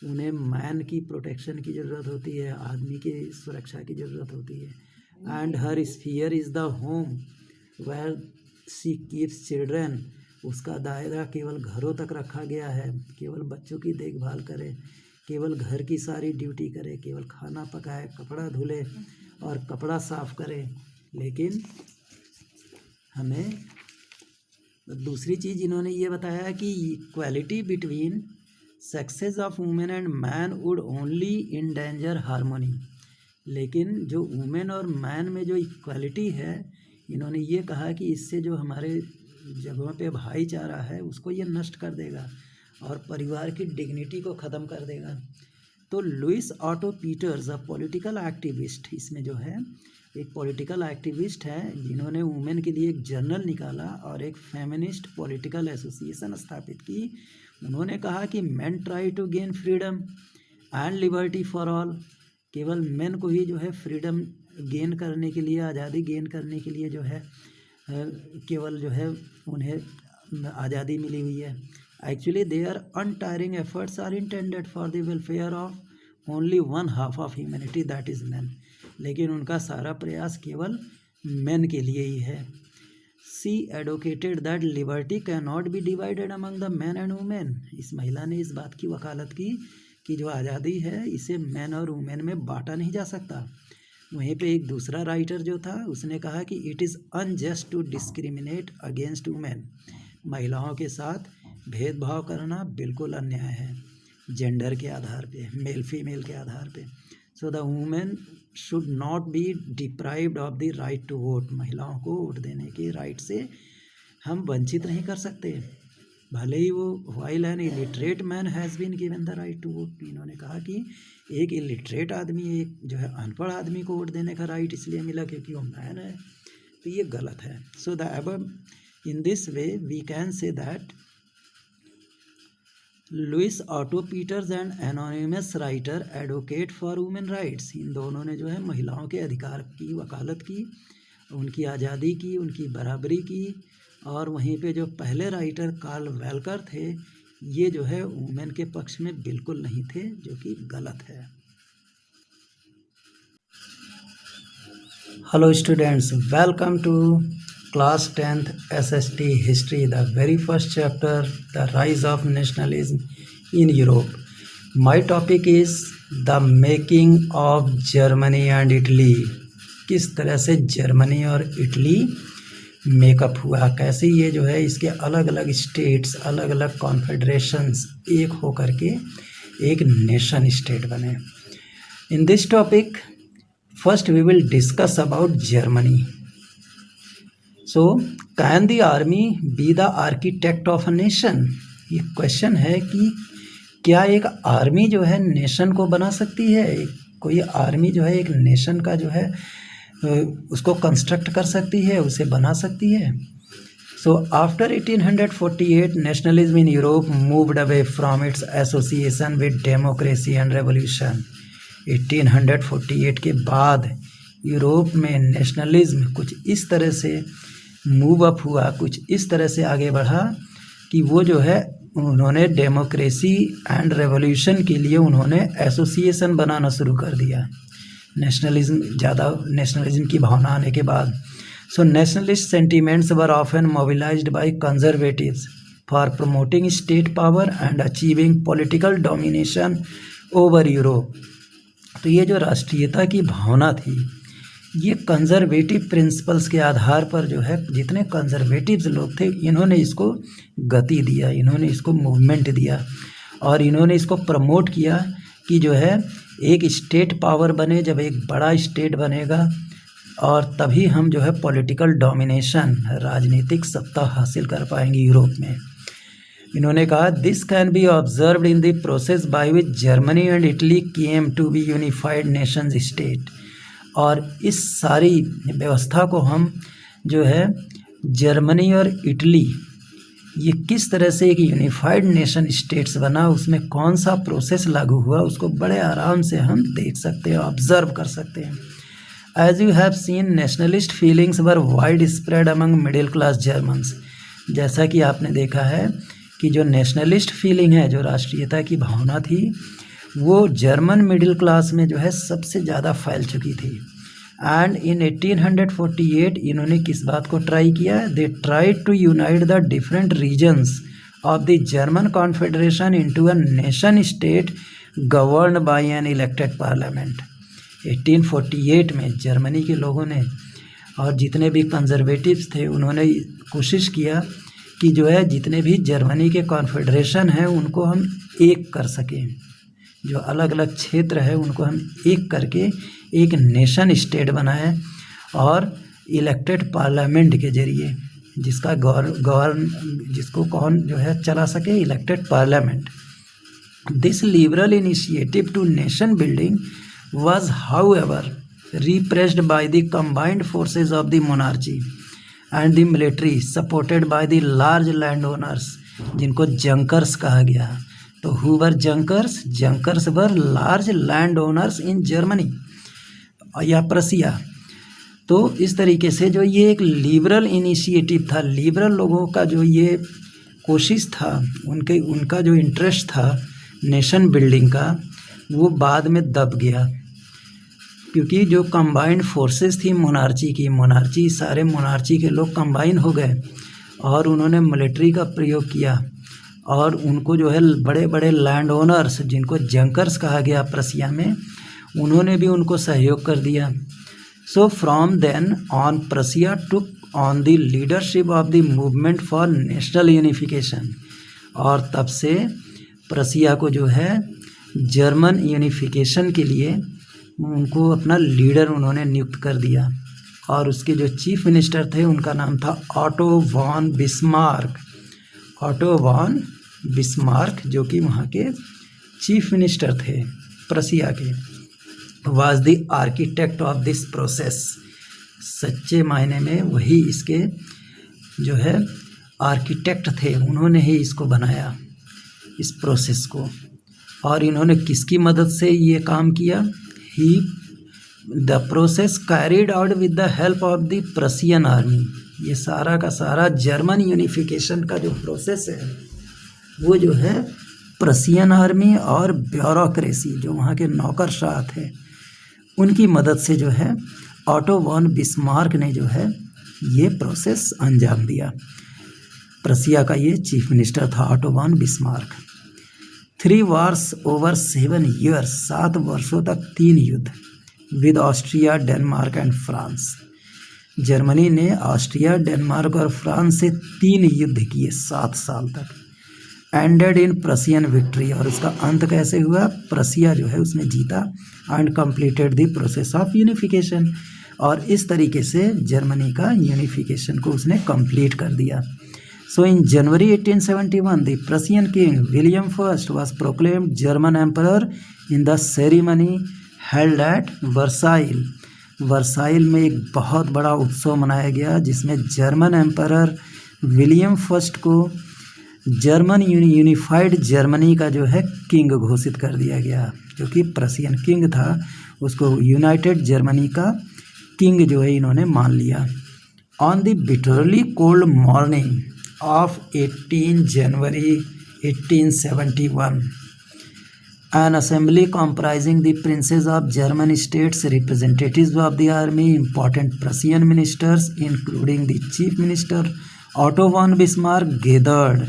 उन्हें मैन की प्रोटेक्शन की ज़रूरत होती है, आदमी की सुरक्षा की ज़रूरत होती है, and her sphere is the home where she keeps children, उसका दायरा केवल घरों तक रखा गया है, केवल बच्चों की देखभाल करे, केवल घर की सारी ड्यूटी करे, केवल खाना पकाए, कपड़ा धुले और कपड़ा साफ करे। लेकिन हमें दूसरी चीज़ इन्होंने ये बताया कि equality between sexes of women and man would only endanger harmony, लेकिन जो वुमेन और मैन में जो इक्वालिटी है, इन्होंने ये कहा कि इससे जो हमारे जगहों पे भाईचारा है उसको ये नष्ट कर देगा और परिवार की डिग्निटी को ख़त्म कर देगा। तो Louise Otto Peters, a political activist, इसमें जो है एक पॉलिटिकल एक्टिविस्ट है जिन्होंने वुमेन के लिए एक जर्नल निकाला और एक फेमिनिस्ट पॉलिटिकल एसोसिएशन स्थापित की। उन्होंने कहा कि men try to gain freedom and liberty for all, केवल मेन को ही जो है फ्रीडम गेन करने के लिए, आज़ादी गेन करने के लिए जो है केवल जो है उन्हें आज़ादी मिली हुई है। Actually their untiring efforts are intended for the welfare of only one half of humanity that is man, लेकिन उनका सारा प्रयास केवल मैन के लिए ही है। She advocated that liberty can not be divided among the man and women, इस महिला ने इस बात की वकालत की कि जो आज़ादी है इसे मैन और वुमेन में बांटा नहीं जा सकता। वहीं पे एक दूसरा राइटर जो था उसने कहा कि it is unjust to discriminate against women, महिलाओं के साथ भेदभाव करना बिल्कुल अन्याय है जेंडर के आधार पे, मेल फीमेल के आधार पे। So the women should not be deprived of the right to vote, महिलाओं को वोट देने के राइट से हम वंचित नहीं कर सकते, भले ही वो while an illiterate man has been given the right to vote. इन्होंने कहा कि एक इलिटरेट आदमी, एक जो है अनपढ़ आदमी को वोट देने का राइट इसलिए मिला क्योंकि वो मैन है, तो ये गलत है। So the above in this way we can say that Louise Otto Peters and anonymous writer advocate for women rights, इन दोनों ने जो है महिलाओं के अधिकार की वकालत की, उनकी आज़ादी की, उनकी बराबरी की। और वहीं पे जो पहले राइटर कार्ल वेल्कर थे, ये जो है वुमेन के पक्ष में बिल्कुल नहीं थे, जो कि गलत है। Hello students, welcome to class 10th SST history, the very first chapter, the rise of nationalism in Europe. My topic is the making of Germany and Italy, किस तरह से जर्मनी और इटली मेकअप हुआ, कैसे ये जो है इसके अलग अलग स्टेट्स, अलग अलग कॉन्फेडरेशंस एक हो करके एक नेशन स्टेट बने। In this topic first we will discuss about Germany. So can the army be the architect of a nation? ये क्वेश्चन है कि क्या एक आर्मी जो है नेशन को बना सकती है? कोई आर्मी जो है एक नेशन का जो है उसको कंस्ट्रक्ट कर सकती है, उसे बना सकती है? So after 1848 nationalism in Europe moved away from its association with democracy and revolution. 1848 के बाद यूरोप में नेशनलिज्म कुछ इस तरह से मूव अप हुआ, कुछ इस तरह से आगे बढ़ा कि वो जो है उन्होंने डेमोक्रेसी एंड रेवोल्यूशन के लिए उन्होंने एसोसिएशन बनाना शुरू कर दिया। नेशनलिज्म की भावना आने के बाद। So nationalist sentiments were often mobilised by conservatives for promoting state power and achieving political domination over Europe. तो ये जो राष्ट्रीयता की भावना थी, ये कंजर्वेटिव प्रिंसिपल्स के आधार पर जो है जितने कंजर्वेटिव्स लोग थे इन्होंने इसको गति दिया, इन्होंने इसको मूवमेंट दिया और इन्होंने इसको प्रमोट किया कि जो है एक स्टेट पावर बने। जब एक बड़ा स्टेट बनेगा और तभी हम जो है पॉलिटिकल डोमिनेशन, राजनीतिक सत्ता हासिल कर पाएंगे यूरोप में। इन्होंने कहा this can be observed in the process by which Germany and Italy came to be unified nations state. और इस सारी व्यवस्था को हम जो है जर्मनी और इटली ये किस तरह से एक यूनिफाइड नेशन स्टेट्स बना, उसमें कौन सा प्रोसेस लागू हुआ, उसको बड़े आराम से हम देख सकते हैं, ऑब्जर्व कर सकते हैं। As you have seen nationalist feelings were wide spread among middle class Germans. जैसा कि आपने देखा है कि जो नेशनलिस्ट फीलिंग है, जो राष्ट्रीयता की भावना थी, वो जर्मन मिडिल क्लास में जो है सबसे ज़्यादा फैल चुकी थी। एंड इन 1848 इन्होंने किस बात को ट्राई किया? They tried to unite the different regions of the German confederation into a nation state governed by an elected parliament. 1848 में जर्मनी के लोगों ने और जितने भी कंजर्वेटिव्स थे उन्होंने कोशिश किया कि जो है जितने भी जर्मनी के कॉन्फेडरेशन हैं उनको हम एक कर सकें, जो अलग अलग क्षेत्र है उनको हम एक करके एक नेशन स्टेट बनाए और इलेक्टेड पार्लियामेंट के जरिए जिसका जिसको कौन जो है चला सके, elected parliament. This liberal initiative to nation building was however repressed by the combined forces of the monarchy and the military supported by the large landowners जिनको जंकर्स कहा गया। तो who were junkers? Junkers were large landowners in Germany या प्रसिया। तो इस तरीके से जो ये एक लिबरल इनिशिएटिव था, लिबरल लोगों का जो ये कोशिश था, उनका जो इंटरेस्ट था नेशन बिल्डिंग का, वो बाद में दब गया क्योंकि जो कंबाइंड फोर्सेस थी मोनार्ची सारे मोनार्ची के लोग कंबाइन हो गए और उन्होंने मिलिट्री का प्रयोग किया और उनको जो है बड़े बड़े लैंड ओनर्स जिनको जंकर्स कहा गया प्रसिया में, उन्होंने भी उनको सहयोग कर दिया। So from then on Prussia took on the leadership of the movement for national unification. और तब से प्रसिया को जो है जर्मन यूनिफिकेशन के लिए उनको अपना लीडर उन्होंने नियुक्त कर दिया और उसके जो चीफ मिनिस्टर थे उनका नाम था Otto von Bismarck. Otto von Bismarck जो कि वहाँ के चीफ मिनिस्टर थे प्रसिया के, was the architect of this process. सच्चे मायने में वही इसके जो है आर्किटेक्ट थे, उन्होंने ही इसको बनाया इस प्रोसेस को। और इन्होंने किसकी मदद से ये काम किया? The process carried out with the help of the Prussian army. ये सारा का सारा जर्मन यूनिफिकेशन का जो प्रोसेस है वो जो है प्रसियन आर्मी और ब्यूरोक्रेसी जो वहाँ के नौकरशाह थे उनकी मदद से जो है ऑटो वॉन बिस्मार्क ने जो है ये प्रोसेस अंजाम दिया। प्रसिया का ये चीफ मिनिस्टर था Otto von Bismarck. 3 wars over 7 years, 7 वर्षों तक 3 युद्ध with Austria, Denmark and France. Germany ने ऑस्ट्रिया, डेनमार्क और फ्रांस से 3 युद्ध किए 7 साल तक। एंडेड इन प्रसियन विक्ट्री, और उसका अंत कैसे हुआ? प्रसिया जो है उसने जीता। And completed the process of unification, और इस तरीके से जर्मनी का यूनिफिकेशन को उसने कंप्लीट कर दिया। So in January 1871 the Prussian king William first was proclaimed German emperor in the ceremony held at Versailles. Versailles में एक बहुत बड़ा उत्सव मनाया गया जिसमें जर्मन एम्परर विलियम फर्स्ट को जर्मन यूनिफाइड जर्मनी का जो है किंग घोषित कर दिया गया। जो कि प्रसियन किंग था उसको यूनाइटेड जर्मनी का किंग जो है इन्होंने मान लिया। On the bitterly cold morning of 18 January 1871 an assembly comprising the princes of German states, representatives of the army, important Prussian ministers including the chief minister Otto von Bismarck gathered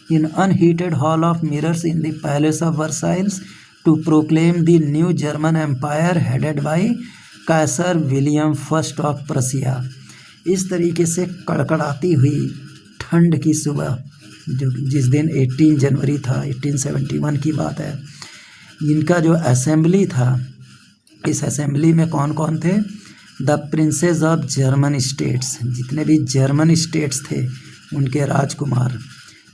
in unheated hall of mirrors in the palace of Versailles to proclaim the new German empire headed by Kaiser William I of Prussia। इस तरीके से कड़कड़ाती हुई ठंड की सुबह, जो जिस दिन 18 जनवरी था 1871 की बात है, इनका जो असेंबली था, इस असेंबली में कौन कौन थे? The princes of German states, जितने भी जर्मन स्टेट्स थे उनके राजकुमार,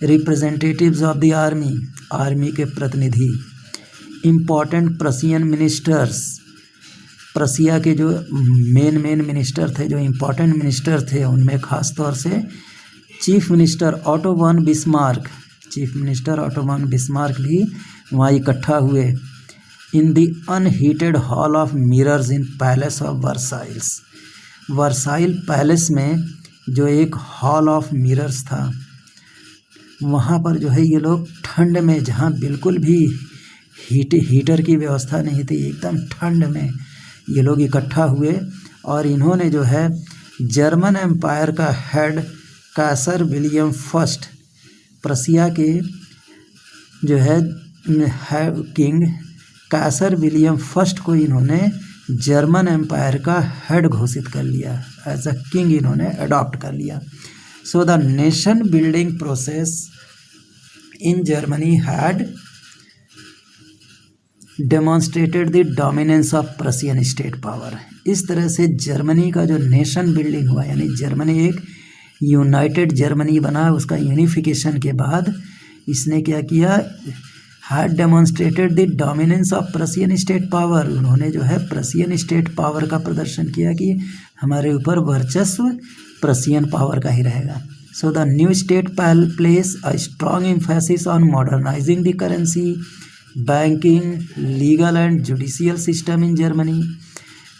representatives of the army, army के प्रतिनिधि, इम्पॉर्टेंट प्रसियन मिनिस्टर्स, प्रसिया के जो मेन मिनिस्टर थे, जो इम्पॉर्टेंट मिनिस्टर थे, उनमें ख़ास तौर से chief minister auto von Bismarck, chief minister auto von Bismarck भी वहाँ इकट्ठा हुए। In the unheated hall of mirrors in palace of Versailles, Versailles palace में जो एक हॉल ऑफ मिरर्स था, वहाँ पर जो है ये लोग ठंड में, जहाँ बिल्कुल भी हीटर की व्यवस्था नहीं थी, एकदम ठंड में ये लोग इकट्ठा हुए और इन्होंने जो है जर्मन एम्पायर का हेड काइसर विलियम फर्स्ट, प्रसिया के जो है किंग काइसर विलियम फर्स्ट को इन्होंने जर्मन एम्पायर का हेड घोषित कर लिया, एज अ किंग इन्होंने अडॉप्ट कर लिया। So the nation building process in Germany had demonstrated the dominance of Prussian state power. इस तरह से जर्मनी का जो नेशन बिल्डिंग हुआ, यानी जर्मनी एक यूनाइटेड जर्मनी बना, उसका यूनिफिकेशन के बाद इसने क्या किया? Had demonstrated the dominance of Prussian state power. उन्होंने जो है प्रसियन स्टेट पावर का प्रदर्शन किया कि हमारे ऊपर वर्चस्व प्रसियन पावर का ही रहेगा। So the new state place a strong emphasis on modernising the currency, banking, legal and judicial system in Germany.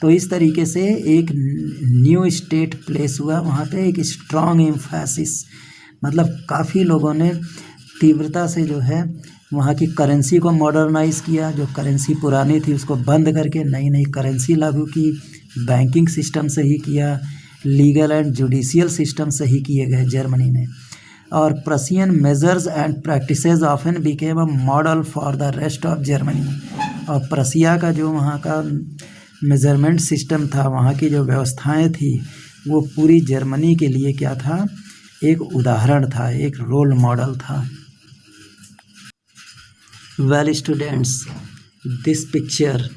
तो इस तरीके से एक न्यू स्टेट प्लेस हुआ, वहाँ पे एक स्ट्रॉन्ग एम्फेसिस, मतलब काफ़ी लोगों ने तीव्रता से जो है वहाँ की करेंसी को मॉडर्नाइज़ किया। जो करेंसी पुरानी थी उसको बंद करके नई नई करेंसी लागू की, बैंकिंग सिस्टम सही किया, लीगल एंड जुडिशियल सिस्टम सही किए गए जर्मनी में। और Prussian measures and practices often became a model for the rest of Germany. और प्रसिया का जो वहाँ का मेजरमेंट सिस्टम था, वहाँ की जो व्यवस्थाएं थी, वो पूरी जर्मनी के लिए क्या था? एक उदाहरण था, एक रोल मॉडल था। Well students, this picture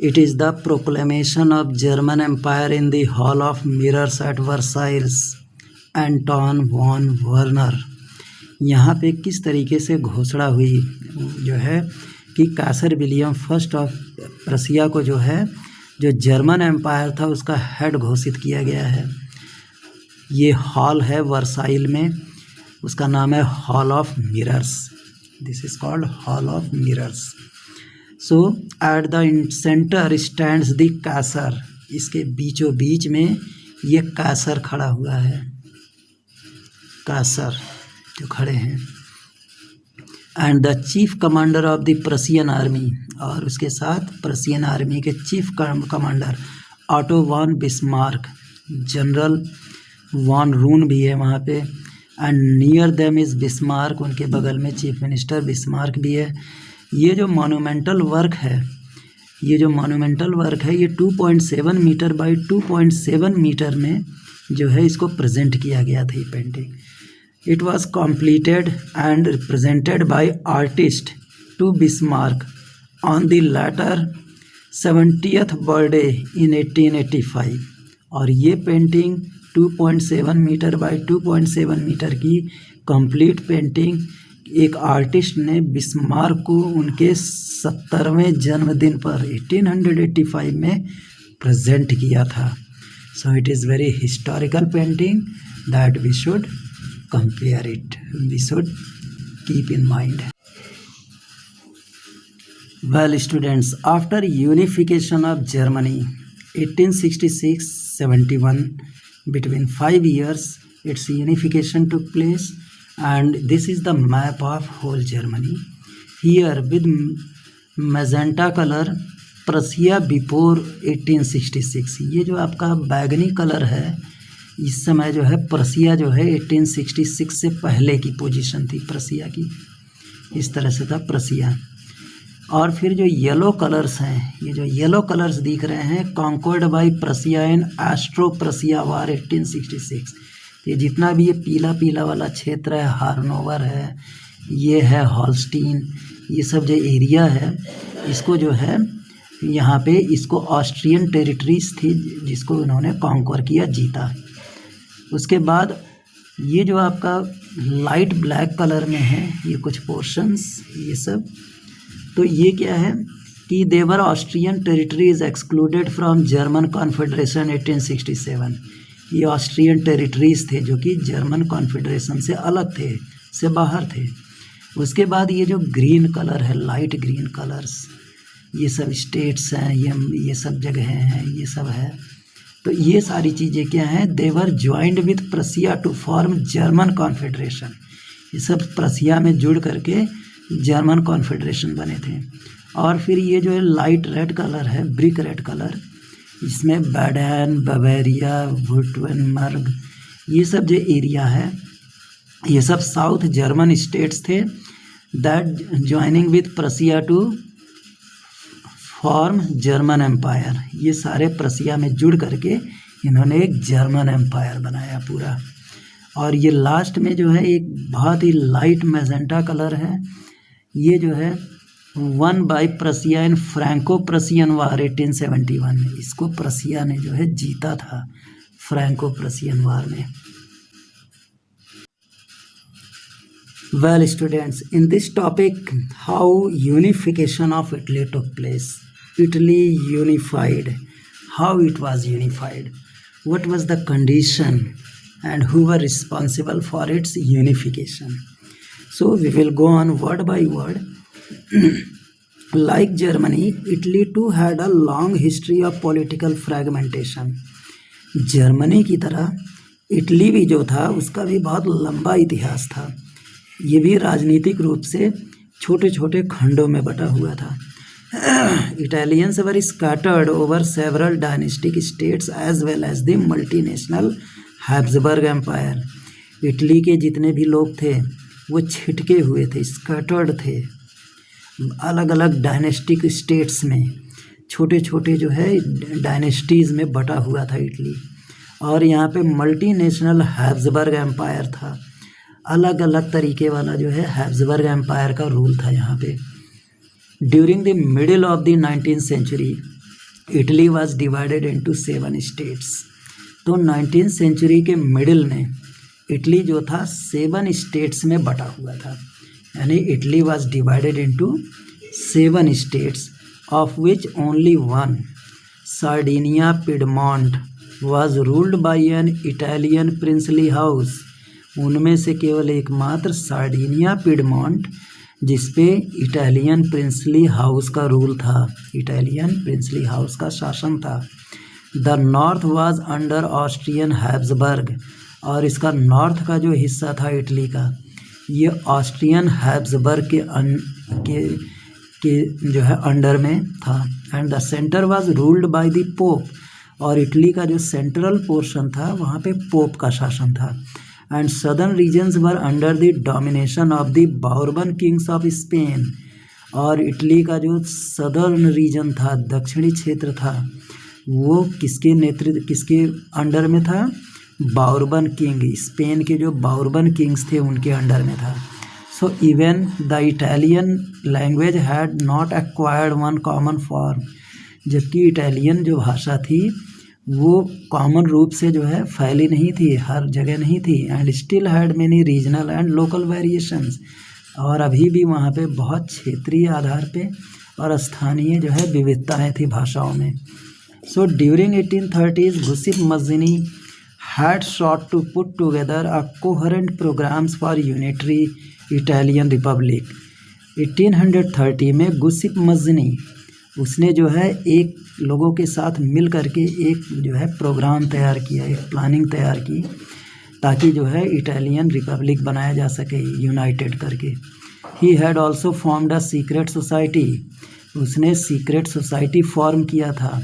it is the proclamation of German empire in the hall of mirrors at Versailles, Anton von Werner. यहाँ पे किस तरीके से घोषणा हुई जो है कि काइसर विलियम फर्स्ट ऑफ प्रसिया को जो है, जो जर्मन एम्पायर था उसका हेड घोषित किया गया है। ये हॉल है वर्साइल में, उसका नाम है hall of mirrors. This is called hall of mirrors. So at the centre stands the Kaiser, इसके बीचों बीच में ये काइसर खड़ा हुआ है, काइसर जो खड़े हैं। And the chief commander of the Prussian army, और उसके साथ प्रसियन आर्मी के chief commander Otto von Bismarck, General von Roon भी है वहाँ पे। And near them is Bismarck, उनके बगल में चीफ मिनिस्टर बिस्मार्क भी है। ये जो मॉन्यूमेंटल वर्क है ये जो मॉन्यूमेंटल वर्क है ये 2.7 मीटर बाई 2.7 मीटर में जो है इसको प्रेजेंट किया गया था ये painting. It was completed and represented by artist to Bismarck on the latter 70th birthday in 1885। और ये पेंटिंग 2.7 मीटर बाई 2.7 मीटर की कंप्लीट पेंटिंग एक आर्टिस्ट ने बिस्मार्क को उनके 70वें जन्मदिन पर 1885 में प्रेजेंट किया था। So it is very historical painting that we should compare it, we should keep in mind. Well students, after unification of Germany 1866-71, between 5 years its unification took place, and this is the map of whole Germany. Here with magenta color Prussia before 1866, ये जो आपका बैगनी कलर है इस समय जो है प्रसिया जो है 1866 से पहले की पोजीशन थी प्रसिया की, इस तरह से था प्रसिया। और फिर जो येलो कलर्स हैं, ये जो येलो कलर्स दिख रहे हैं conquered by Prussia in Austro Prussia war 1866। ये जितना भी ये पीला पीला वाला क्षेत्र है, हार्नोवर है, ये है हॉलस्टीन, ये सब जो एरिया है इसको जो है यहाँ पे इसको ऑस्ट्रियन टेरिटरीज थी जिसको उन्होंने कॉन्कर किया, जीता। उसके बाद ये जो आपका लाइट ब्लैक कलर में है ये कुछ पोर्शंस, ये सब तो ये क्या है कि they were Austrian territories excluded from German confederation 1867। ये ऑस्ट्रियन टेरिटरीज थे जो कि जर्मन कॉन्फेडरेशन से अलग थे, से बाहर थे। उसके बाद ये जो ग्रीन कलर है, लाइट ग्रीन कलर्स, ये सब स्टेट्स हैं, ये सब जगह हैं, ये सब है। तो ये सारी चीज़ें क्या हैं, they were joined with Prussia to form German confederation. ये सब प्रसिया में जुड़ करके जर्मन कॉन्फेडरेशन बने थे। और फिर ये जो है लाइट रेड कलर है, ब्रिक रेड कलर, इसमें बैडन, बवेरिया, वुर्टनबर्ग, ये सब जो एरिया है ये सब साउथ जर्मन स्टेट्स थे that joining with Prussia to form German empire. ये सारे प्रसिया में जुड़ करके इन्होंने एक जर्मन एम्पायर बनाया पूरा। और ये लास्ट में जो है एक बहुत ही लाइट मैजेंटा कलर है, ये जो है won by Prussia in Franco Prussian war 1871। इसको प्रसिया ने जो है जीता था फ्रैंको प्रसियन वार में। Well students, in this topic how unification of Italy took place, Italy unified, how it was unified, what was the condition and who were responsible for its unification. So we will go on word by word. Like Germany, Italy too had a long history of political fragmentation. Germany की तरह इटली भी जो था उसका भी बहुत लंबा इतिहास था। ये भी राजनीतिक रूप से छोटे छोटे खंडों में बटा हुआ था। Italians were scattered over several dynastic states as well as the multinational Habsburg empire. Italy के जितने भी लोग थे वो छिटके हुए थे, स्कैटर्ड थे, अलग अलग डायनेस्टिक स्टेट्स में, छोटे छोटे जो है डायनेस्टीज़ में बटा हुआ था इटली। और यहाँ पे मल्टीनेशनल हैब्सबर्ग एम्पायर था, अलग अलग तरीके वाला जो है हैब्सबर्ग एम्पायर का रूल था यहाँ पे। During the middle of the 19th century Italy was divided into 7 states. तो 19th सेंचुरी के मिडिल में इटली जो था 7 स्टेट्स में बटा हुआ था, यानी Italy was divided into 7 states of which only one, Sardinia Piedmont, was ruled bye an Italian princely house. उनमें से केवल एकमात्र सार्डिनिया पिडमॉन्ट जिसपे इटालियन प्रिंसली हाउस का रूल था, इटालियन प्रिंसली हाउस का शासन था। The north was under Austrian Habsburg, और इसका नॉर्थ का जो हिस्सा था इटली का ये ऑस्ट्रियन हैब्सबर्ग के जो है अंडर में था। And the centre was ruled by the pope, और इटली का जो सेंट्रल पोर्शन था वहाँ पे पोप का शासन था। And southern regions were under the domination of the Bourbon kings of Spain, और इटली का जो सदर्न रीजन था, दक्षिणी क्षेत्र था, वो किसके अंडर में था? बाउरबन किंग, स्पेन के जो बाउरबन किंग्स थे उनके अंडर में था। So even the Italian language had not acquired one common form, जबकि इटालियन जो भाषा थी वो कॉमन रूप से जो है फैली नहीं थी, हर जगह नहीं थी। And still had many regional and local variations, और अभी भी वहाँ पे बहुत क्षेत्रीय आधार पे और स्थानीय जो है विविधताएँ थी भाषाओं में। So during 1830s गुसिप मज़नी had sought to put together a coherent programs for unitary Italian Republic। 1830 में गुसिप मज़नी उसने जो है एक लोगों के साथ मिल करके एक जो है प्रोग्राम तैयार किया, एक प्लानिंग तैयार की, ताकि जो है इटालियन रिपब्लिक बनाया जा सके यूनाइटेड करके। He had also formed a secret society, उसने सीक्रेट सोसाइटी फॉर्म किया था।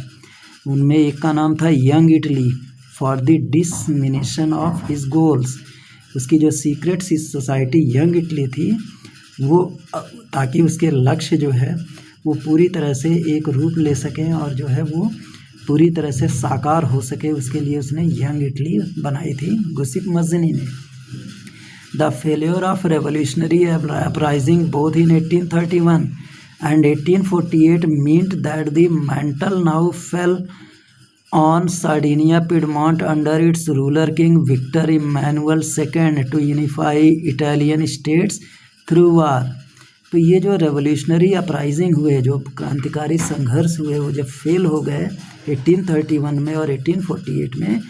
उनमें एक का नाम था young Italy for the dissemination of his goals. उसकी जो सीक्रेट सोसाइटी यंग इटली थी वो ताकि उसके लक्ष्य जो है वो पूरी तरह से एक रूप ले सकें और जो है वो पूरी तरह से साकार हो सके, उसके लिए उसने यंग इटली बनाई थी गुसिप मज़नी ने। The failure of revolutionary uprising both in 1831 and 1848 meant that the mantle now fell on Sardinia Piedmont under its ruler King Victor Emmanuel II to unify Italian states through war। तो ये जो रेवोल्यूशनरी अपराइजिंग हुए, जो क्रांतिकारी संघर्ष हुए, वो जब फेल हो गए 1831 में और 1848 में,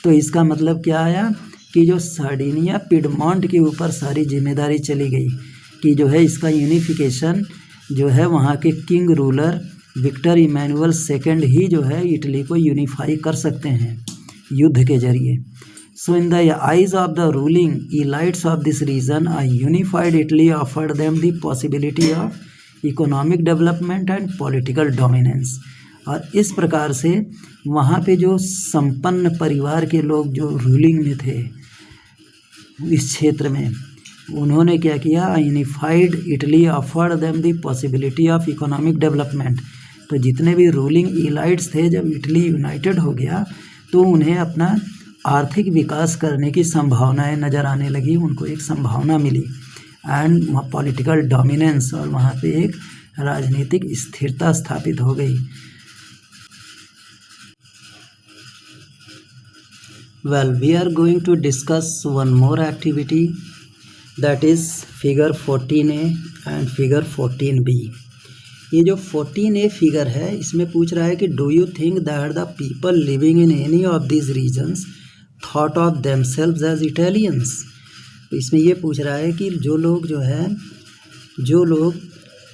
तो इसका मतलब क्या आया कि जो सार्डिनिया पिडमॉन्ट के ऊपर सारी जिम्मेदारी चली गई कि जो है इसका यूनिफिकेशन जो है वहाँ के king ruler Victor Emmanuel second ही जो है इटली को यूनिफाई कर सकते हैं युद्ध के जरिए। So in the eyes of the ruling elites of this region a unified Italy offered them the possibility of economic development and political dominance. और इस प्रकार से वहाँ पे जो संपन्न परिवार के लोग जो रूलिंग में थे इस क्षेत्र में, उन्होंने क्या किया? Unified Italy offered them the possibility of economic development. तो जितने भी रूलिंग इलाइट्स थे, जब इटली यूनाइटेड हो गया तो उन्हें अपना आर्थिक विकास करने की संभावनाएं नज़र आने लगी, उनको एक संभावना मिली एंड पॉलिटिकल डोमिनेंस, और वहाँ पे एक राजनीतिक स्थिरता स्थापित हो गई। Well, we are going to discuss one more activity, that is figure 14A and figure 14B। ये जो 14A फिगर है इसमें पूछ रहा है कि do you think that the people living in any of this regions thought of themselves as Italians. तो इसमें ये पूछ रहा है कि जो लोग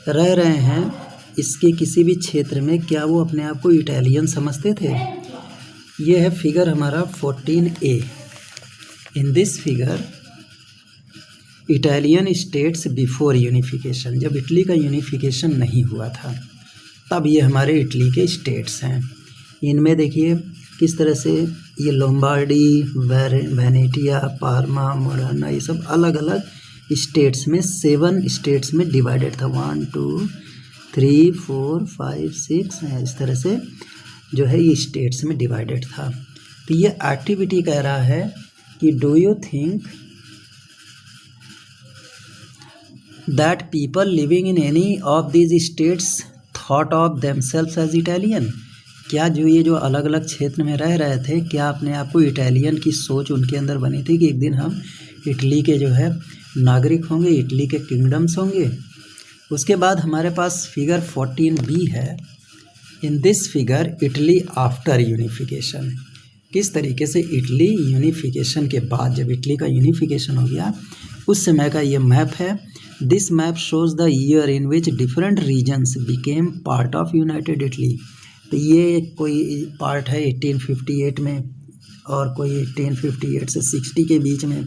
रह रहे हैं इसके किसी भी क्षेत्र में, क्या वो अपने आप को इटालियन समझते थे। ये है फिगर हमारा 14A। In this figure Italian states before unification, जब इटली का यूनिफिकेशन नहीं हुआ था तब ये हमारे इटली के स्टेट्स हैं। इनमें देखिए किस तरह से ये लोम्बार्डी, वेनेटिया, पार्मा, मोडर्ना, ये सब अलग अलग स्टेट्स में 7 स्टेट्स में डिवाइडेड था। 1 2 3 4 5 6 इस तरह से जो है ये स्टेट्स में डिवाइडेड था। तो ये एक्टिविटी कह रहा है कि do you think that people living in any of these states thought of themselves as Italian. क्या जो अलग अलग क्षेत्र में रह रहे थे, क्या अपने आप को इटालियन की सोच उनके अंदर बनी थी कि एक दिन हम इटली के जो है नागरिक होंगे, इटली के किंगडम्स होंगे। उसके बाद हमारे पास फिगर 14B है। In this figure Italy after unification, किस तरीके से इटली यूनिफिकेशन के बाद, जब इटली का यूनिफिकेशन हो गया उस समय का ये मैप है। This map shows the year in which different regions became part of united Italy. तो ये कोई पार्ट है 1858 में, और कोई 1858 से 60 के बीच में,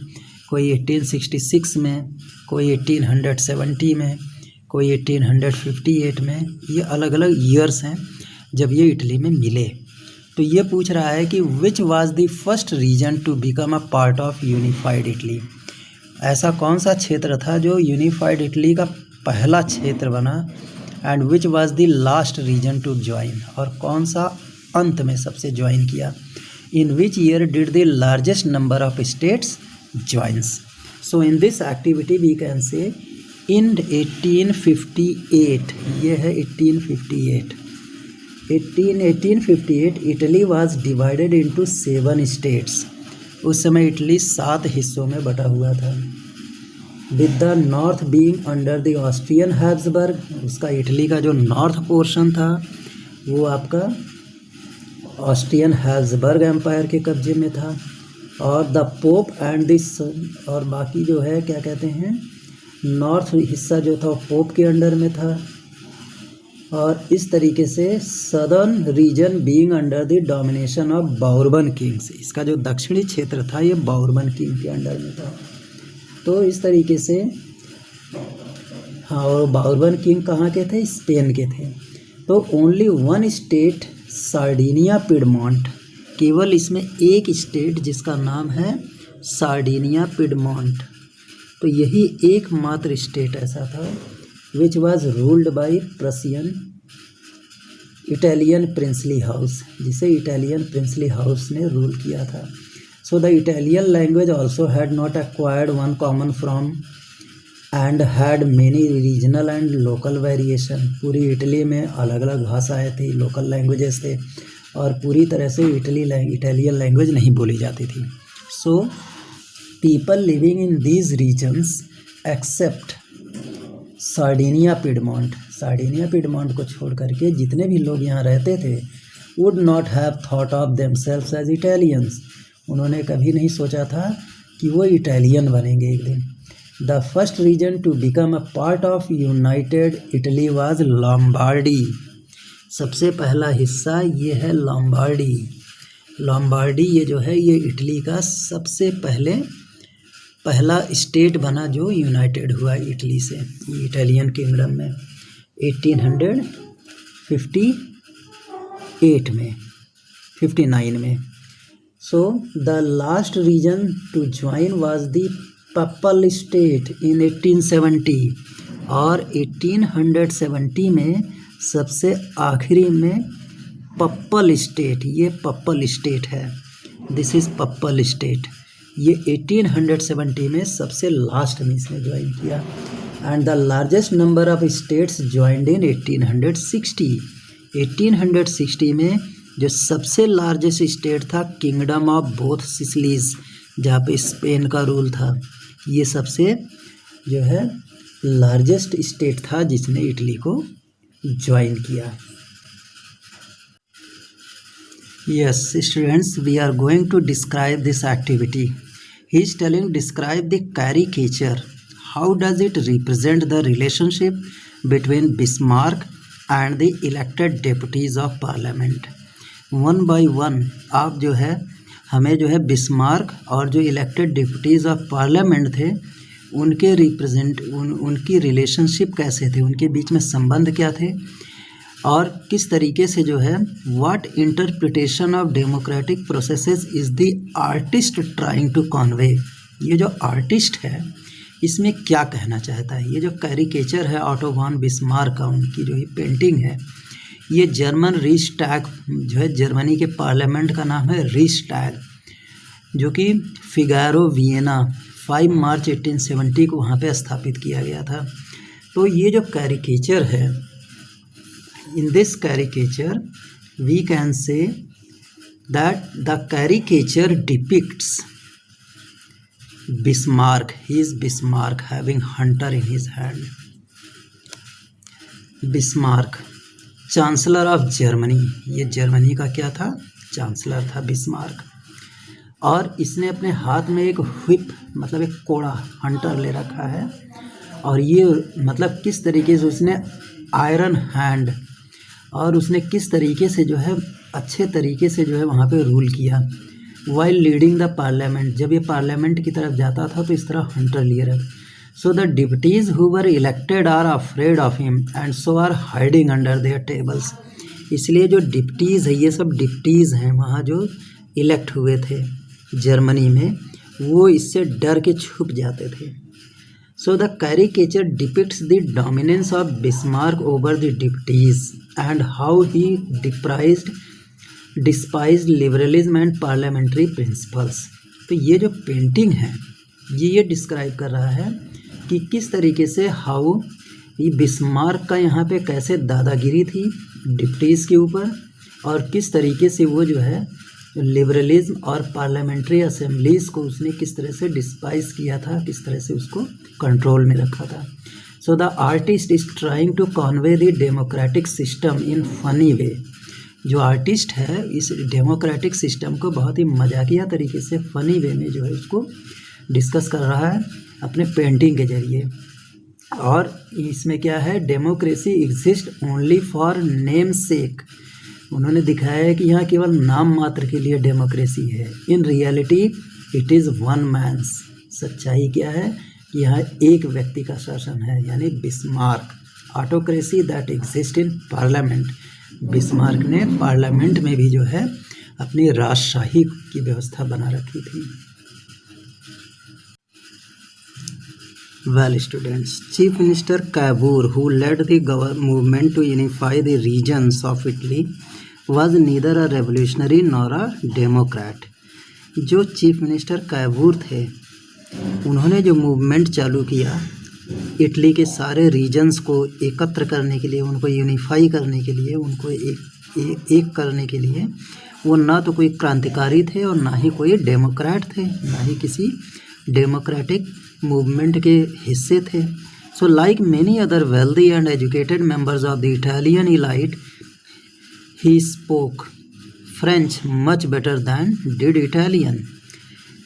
कोई 1866 में, कोई 1870 में, कोई 1858 में। ये अलग अलग ईयर्स हैं जब ये इटली में मिले। तो ये पूछ रहा है कि which was the first region to become a part of unified Italy. ऐसा कौन सा क्षेत्र था जो यूनिफाइड इटली का पहला क्षेत्र बना, and which was the last region to join, और कौन सा अंत में सबसे ज्वाइन किया. In which year did the largest number of states joins. So in this activity we can say in 1858, ये है 1858. 1858 Italy was divided into 7 states. उस समय इटली 7 हिस्सों में बटा हुआ था. With the north being under the Austrian Habsburg, उसका इटली का जो नॉर्थ पोर्शन था वो आपका ऑस्ट्रियन हैब्सबर्ग एम्पायर के कब्जे में था. और द पोप एंड दिस, और बाकी जो है क्या कहते हैं, नॉर्थ हिस्सा जो था पोप के अंडर में था. और इस तरीके से southern region being under the domination of Bourbon kings, इसका जो दक्षिणी क्षेत्र था ये बाउरबन किंग के अंडर में था. तो इस तरीके से, हाँ, और बाउरबन किंग कहाँ के थे, स्पेन के थे. तो only one state Sardinia Piedmont, केवल इसमें एक स्टेट जिसका नाम है सार्डिनिया पिडमॉन्ट, तो यही एकमात्र स्टेट ऐसा था which was ruled by Prussian Italian princely house, जिसे इटालियन प्रिंसली हाउस ने रूल किया था. So the Italian language also had not acquired one common form and had many regional and local variation. पूरी इटली में अलग अलग भाषाएँ थी, लोकल लैंग्वेजेस थे, और पूरी तरह से इटालियन लैंग्वेज नहीं बोली जाती थी. So people living in these regions except Sardinia Piedmont, Sardinia Piedmont को छोड़ करके जितने भी लोग यहाँ रहते थे would not have thought of themselves as Italians, उन्होंने कभी नहीं सोचा था कि वो इटालियन बनेंगे एक दिन. The first region to become a part of united Italy was Lombardy. सबसे पहला हिस्सा ये है लॉम्बार्डी. लॉम्बार्डी ये जो है ये इटली का सबसे पहला स्टेट बना जो यूनाइटेड हुआ इटली से, इटालियन किंगडम में 1858 में, 59 में. So the last region to join was the papal state in 1870, और 1870 में सबसे आखिरी में पप्पल स्टेट, ये पप्पल स्टेट है, दिस इज़ पप्पल स्टेट, ये 1870 में सबसे लास्ट में इसने ज्वाइन किया. And the largest number of states joined in 1860. 1860 में जो सबसे लार्जेस्ट स्टेट था किंगडम ऑफ बोथ सिसिलीज, जहाँ पे स्पेन का रूल था, ये सबसे जो है लार्जेस्ट स्टेट था जिसने इटली को ज्वाइन किया. Yes, students, we are going to describe this activity. He is telling describe the caricature. How does it represent the relationship between Bismarck and the elected deputies of parliament? One by one आप जो है हमें जो है बिस्मार्क और जो इलेक्टेड डिप्यूटीज़ ऑफ पार्लियामेंट थे उनके उनकी रिलेशनशिप कैसे थे, उनके बीच में संबंध क्या थे, और किस तरीके से जो है what interpretation of democratic processes is the artist trying to convey. ये जो आर्टिस्ट है इसमें क्या कहना चाहता है. ये जो कैरिकेचर है ऑटो वॉन बिस्मार्क का, उनकी जो ये पेंटिंग है, ये जर्मन रिक्सटैग जो है जर्मनी के पार्लियामेंट का नाम है रिक्सटैग, जो कि फिगारो वियना 5 मार्च 1870 को वहाँ पे स्थापित किया गया था. तो ये जो कैरिकेचर है, in this caricature we can say that the caricature depicts Bismarck. He is Bismarck having hunter in his hand. Bismarck, chancellor of Germany, ये जर्मनी का क्या था, चांसलर था बिस्मार्क. और इसने अपने हाथ में एक व्हिप मतलब एक कोड़ा हंटर ले रखा है, और ये मतलब किस तरीके से उसने आयरन हैंड, और उसने किस तरीके से जो है अच्छे तरीके से जो है वहाँ पे रूल किया. वाइल लीडिंग द पार्लियामेंट, जब ये पार्लियामेंट की तरफ जाता था तो इस तरह हंटर लिए रहता. So the deputies who were elected are afraid of him and so are hiding under their tables. इसलिए जो डिप्टीज़ है, ये सब डिप्टीज़ हैं वहाँ जो इलेक्ट हुए थे जर्मनी में, वो इससे डर के छुप जाते थे. So the caricature depicts the dominance of Bismarck over the deputies and how he despised liberalism and parliamentary principles. तो ये जो पेंटिंग है ये डिस्क्राइब कर रहा है कि किस तरीके से हाउ ये बिस्मार्क का यहाँ पे कैसे दादागिरी थी डिप्टीज़ के ऊपर, और किस तरीके से वो जो है लिबरलिज्म और पार्लियामेंट्री असेंबलीज़ को उसने किस तरह से डिस्पाइज किया था, किस तरह से उसको कंट्रोल में रखा था. So the artist is trying to convey the democratic system in funny way. जो आर्टिस्ट है इस डेमोक्रेटिक सिस्टम को बहुत ही मजाकिया तरीके से फनी वे में जो है उसको डिस्कस कर रहा है अपने पेंटिंग के जरिए. और इसमें क्या है, democracy exist only for name सेक. उन्होंने दिखाया है कि यहाँ केवल नाम मात्र के लिए डेमोक्रेसी है. In reality it is one man's. सच्चाई क्या है कि यहाँ एक व्यक्ति का शासन है, यानी Bismarck. Autocracy that exist in parliament. Bismarck ने पार्लियामेंट में भी जो है अपनी राजशाही की व्यवस्था बना रखी थी. Well, students, Chief Minister Cavour, who led the movement to unify the regions of Italy, was neither a revolutionary nor a Democrat. जो चीफ मिनिस्टर कैवूर थे उन्होंने जो मूवमेंट चालू किया इटली के सारे रीजन्स को एकत्र करने के लिए, उनको यूनिफाई करने के लिए, उनको एक करने के लिए, वो ना तो कोई क्रांतिकारी थे और ना ही कोई डेमोक्रेट थे, ना ही किसी डेमोक्रेटिक मूवमेंट के हिस्से थे. So like many other wealthy and educated members of the Italian elite he spoke French much better than did Italian.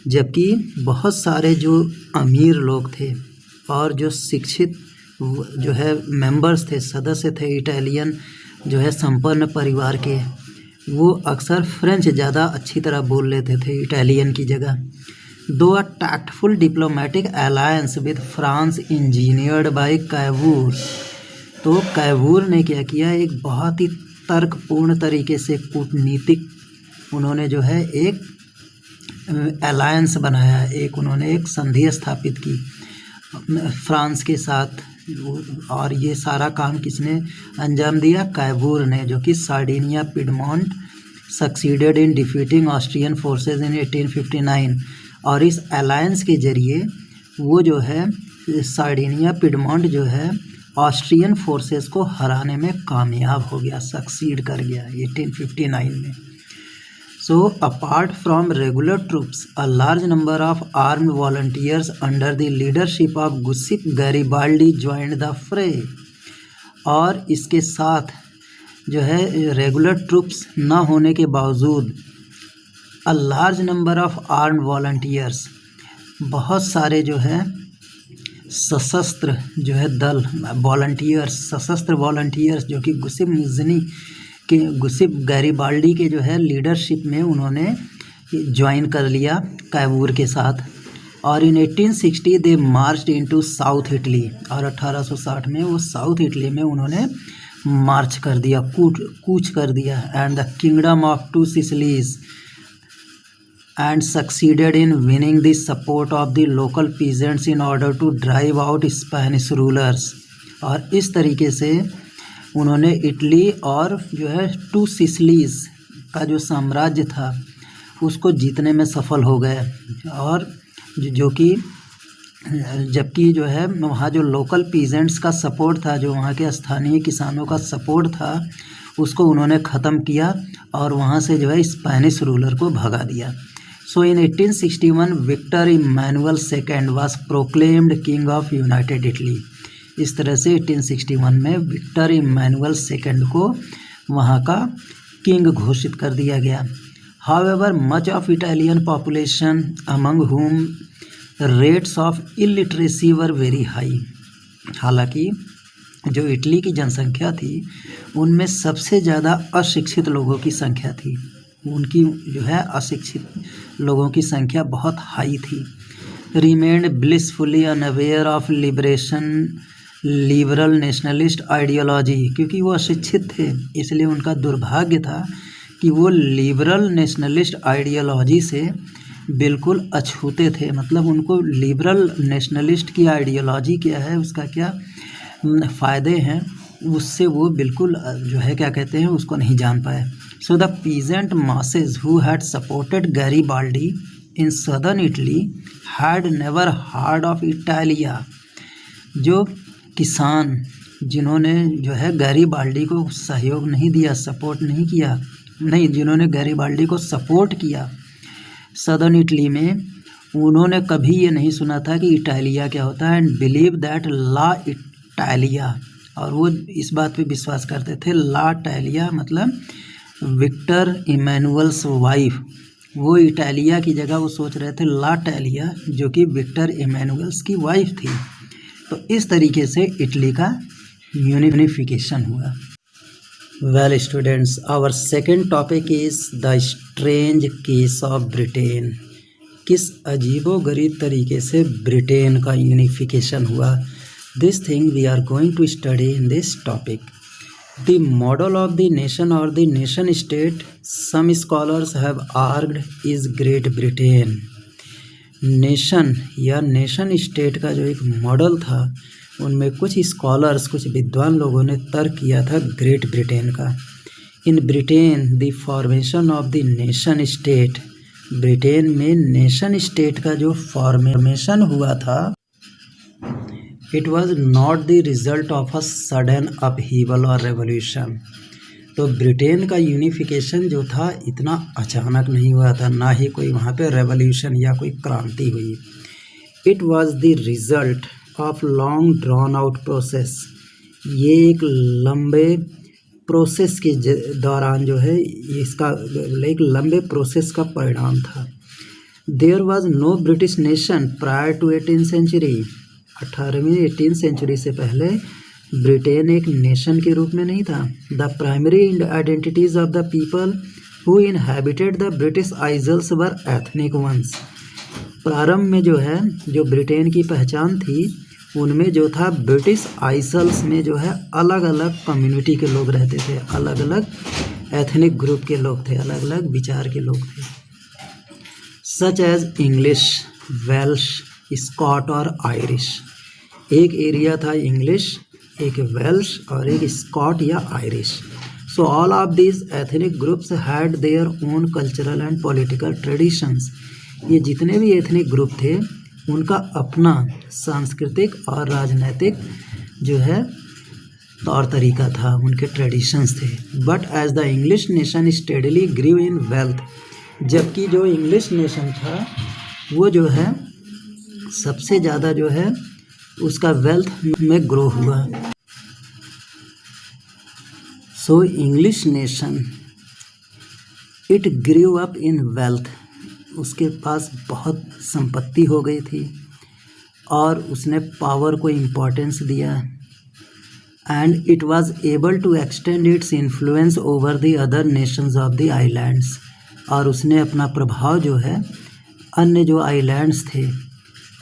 जबकि बहुत सारे जो अमीर लोग थे और जो शिक्षित जो है मेंबर्स थे, सदस्य थे इटालियन जो है संपन्न परिवार के, वो अक्सर फ्रेंच ज़्यादा अच्छी तरह बोल लेते थे इटालियन की जगह. Though a tactful diplomatic alliance with France engineered by Cavour, तो कैवूर ने क्या किया, एक बहुत ही तर्कपूर्ण तरीके से कूटनीतिक उन्होंने जो है एक अलायंस बनाया, उन्होंने एक संधि स्थापित की फ्रांस के साथ. और ये सारा काम किसने अंजाम दिया, कैवूर ने, जो कि Sardinia Piedmont succeeded in defeating Austrian forces in 1859. और इस अलायंस के ज़रिए वो जो है सार्डिनिया पिडमोंट जो है ऑस्ट्रियन फोर्सेस को हराने में कामयाब हो गया, सक्सीड कर गया 1859 में. So apart from regular troops a large number of armed volunteers under the leadership of Giuseppe Garibaldi joined the fray. और इसके साथ जो है रेगुलर ट्रूप्स ना होने के बावजूद अ large number of armed volunteers, बहुत सारे जो है सशस्त्र जो है दल, वॉलंटियर्स, सशस्त्र वॉलंटियर्स जो कि गुसिप गैरिबाल्डी के जो है लीडरशिप में उन्होंने ज्वाइन कर लिया कैवूर के साथ. और इन 1860 दे मार्च्ड इनटू साउथ इटली. और 1860 में वो साउथ इटली में उन्होंने मार्च कर दिया, कूच कर दिया. And the kingdom of two Sicilies and succeeded in winning the support of the local peasants in order to drive out Spanish rulers. और इस तरीके से उन्होंने इटली और जो है टू सिसिलीज का जो साम्राज्य था उसको जीतने में सफल हो गए. और जो कि जबकि जो है वहाँ जो लोकल पीजेंट्स का सपोर्ट था, जो वहाँ के स्थानीय किसानों का सपोर्ट था, उसको उन्होंने ख़त्म किया और वहाँ से जो है स्पेनिश रूलर को भगा दिया. So in 1861 Victor Emmanuel II was proclaimed king of united Italy. इस तरह से 1861 में विक्टर इमैनुअल II को वहाँ का किंग घोषित कर दिया गया. However much of Italian population among whom rates of illiteracy were very high. हालांकि जो इटली की जनसंख्या थी उनमें सबसे ज़्यादा अशिक्षित लोगों की संख्या थी, उनकी जो है अशिक्षित लोगों की संख्या बहुत हाई थी. Remained blissfully unaware of liberal nationalist ideology. क्योंकि वो अशिक्षित थे इसलिए उनका दुर्भाग्य था कि वो लिबरल नेशनलिस्ट आइडियोलॉजी से बिल्कुल अछूते थे, मतलब उनको लिबरल नेशनलिस्ट की आइडियोलॉजी क्या है, उसका क्या फ़ायदे हैं, उससे वो बिल्कुल जो है क्या कहते हैं उसको नहीं जान पाए। So the peasant masses who had supported Garibaldi in southern Italy had never hard of Italia. जो किसान जिन्होंने जो है गैरीबाल्डी को सहयोग नहीं दिया, सपोर्ट नहीं किया, नहीं जिन्होंने गैरीबाल्डी को सपोर्ट किया सदर्न इटली में, उन्होंने कभी ये नहीं सुना था कि इटालिया क्या होता है, and believe that la Italia, और वो इस बात पे विश्वास करते थे। ला इटालिया मतलब विक्टर इमैनुअल्स वाइफ, वो इटालिया की जगह वो सोच रहे थे ला इटालिया, जो कि विक्टर इमैनुअल्स की वाइफ थी। तो इस तरीके से इटली का यूनिफिकेशन हुआ। Well students, our second topic is the strange case of Britain. किस अजीबोगरीब तरीके से ब्रिटेन का यूनिफिकेशन हुआ, this thing we are going to study in this topic. The model of the nation और the nation state some scholars have argued is Great Britain. Nation या नेशन स्टेट का जो एक मॉडल था, उनमें कुछ स्कॉलर्स, कुछ विद्वान लोगों ने तर्क किया था ग्रेट ब्रिटेन का। In Britain the formation of the nation state, Britain में नेशन स्टेट का जो फॉर्मेशन हुआ था, it was not the result of a sudden upheaval और रेवोल्यूशन। तो ब्रिटेन का यूनिफिकेशन जो था इतना अचानक नहीं हुआ था, ना ही कोई वहाँ पे रेवोल्यूशन या कोई क्रांति हुई। It was the result of long drawn out process. ये एक लंबे प्रोसेस के दौरान जो है इसका एक लंबे प्रोसेस का परिणाम था। There was no British nation prior to 18th century. 18वीं सेंचुरी से पहले ब्रिटेन एक नेशन के रूप में नहीं था। The primary identities of the people who inhabited the British Isles were ethnic ones. प्रारंभ में जो है जो ब्रिटेन की पहचान थी, उनमें जो था ब्रिटिश आइजल्स में जो है अलग अलग कम्युनिटी के लोग रहते थे, अलग अलग एथनिक ग्रुप के लोग थे, अलग अलग विचार के लोग थे। Such as English, Welsh, Scot और आयरिश। एक एरिया था इंग्लिश, एक वेल्श और एक स्कॉट या Irish. So all of these ethnic groups had their own cultural and political traditions. ये जितने भी एथनिक ग्रुप थे उनका अपना सांस्कृतिक और राजनीतिक जो है तौर तरीका था, उनके ट्रेडिशंस थे। But as the English nation steadily grew in wealth, जबकि जो इंग्लिश नेशन था वो जो है सबसे ज़्यादा जो है उसका वेल्थ में ग्रो हुआ। So English nation it grew up in wealth, उसके पास बहुत संपत्ति हो गई थी और उसने पावर को इम्पोर्टेंस दिया। And it was able to extend its influence over the other nations of the islands, और उसने अपना प्रभाव जो है अन्य जो आइलैंड्स थे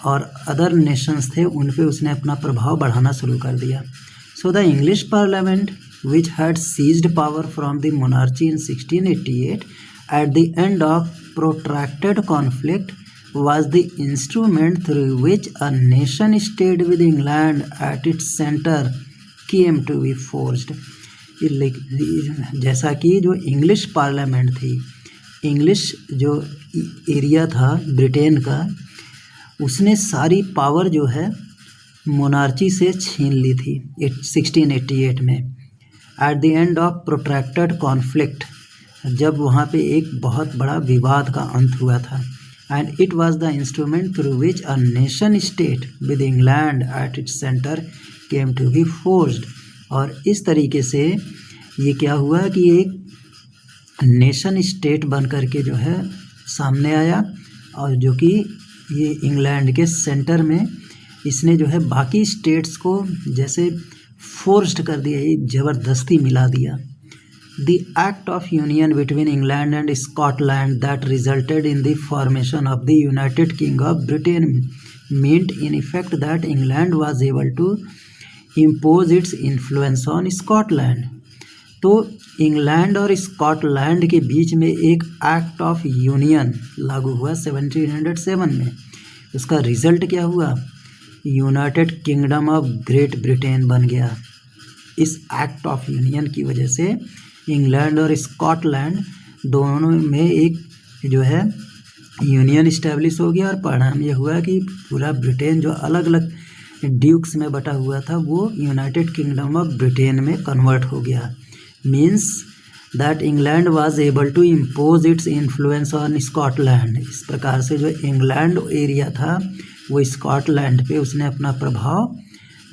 और अदर नेशंस थे उन पे उसने अपना प्रभाव बढ़ाना शुरू कर दिया। So the English parliament which had seized power from the monarchy in 1688 at the end of protracted conflict was the instrument through which a nation state with England at its center came to be forged। जैसा कि जो इंग्लिश पार्लियामेंट थी, इंग्लिश जो एरिया था ब्रिटेन का, उसने सारी पावर जो है मोनार्ची से छीन ली थी 1688 में। At the end of protracted conflict, जब वहाँ पे एक बहुत बड़ा विवाद का अंत हुआ था। And it was the instrument through which a nation state with England at its centre came to be forced. और इस तरीके से ये क्या हुआ कि एक नेशन स्टेट बन करके जो है सामने आया, और जो कि ये इंग्लैंड के सेंटर में इसने जो है बाकी स्टेट्स को जैसे फोर्स्ड कर दिया, ये ज़बरदस्ती मिला दिया। The act of union between England and Scotland that resulted in the formation of the United Kingdom of Britain meant in effect that England was able to impose its influence on Scotland। तो इंग्लैंड और स्कॉटलैंड के बीच में एक एक्ट ऑफ यूनियन लागू हुआ 1707 में। उसका रिजल्ट क्या हुआ? United Kingdom of great Britain बन गया। इस एक्ट ऑफ यूनियन की वजह से इंग्लैंड और स्कॉटलैंड दोनों में एक जो है यूनियन इस्टेब्लिश हो गया, और परिणाम ये हुआ कि पूरा ब्रिटेन जो अलग अलग ड्यूक्स में बटा हुआ था वो यूनाइटेड किंगडम ऑफ ब्रिटेन में कन्वर्ट हो गया। Means that England was able to impose its influence on Scotland. इस प्रकार से जो इंग्लैंड एरिया था वो स्कॉटलैंड पे उसने अपना प्रभाव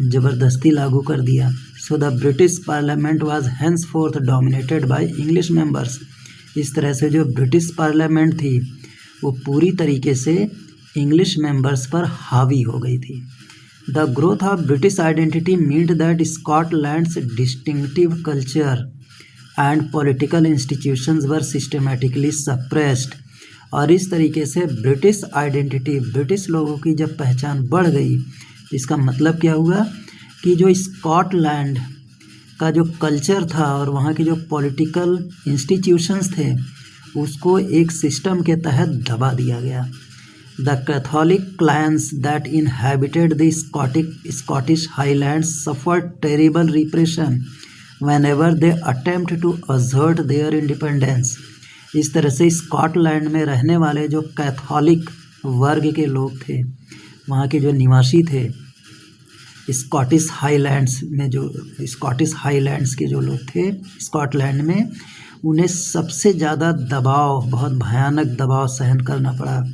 ज़बरदस्ती लागू कर दिया। So the British parliament was henceforth dominated by English members. इस तरह से जो ब्रिटिश पार्लियामेंट थी वो पूरी तरीके से इंग्लिश मेंबर्स पर हावी हो गई थी। The growth of British identity meant that Scotland's distinctive culture and political institutions were systematically suppressed. और इस तरीके से ब्रिटिश आइडेंटिटी, ब्रिटिश लोगों की जब पहचान बढ़ गई, इसका मतलब क्या हुआ कि जो स्कॉटलैंड का जो कल्चर था और वहाँ के जो पॉलिटिकल इंस्टीट्यूशंस थे उसको एक सिस्टम के तहत दबा दिया गया। The Catholic clans that inhabited the Scottish highlands suffered terrible repression whenever they attempt to assert their independence. इस तरह से स्कॉटलैंड में रहने वाले जो कैथोलिक वर्ग के लोग थे, वहाँ के जो निवासी थे स्कॉटिश हाईलैंड्स में, जो स्कॉटिश हाईलैंड्स के जो लोग थे स्कॉटलैंड में, उन्हें सबसे ज़्यादा दबाव, बहुत भयानक दबाव सहन करना पड़ा।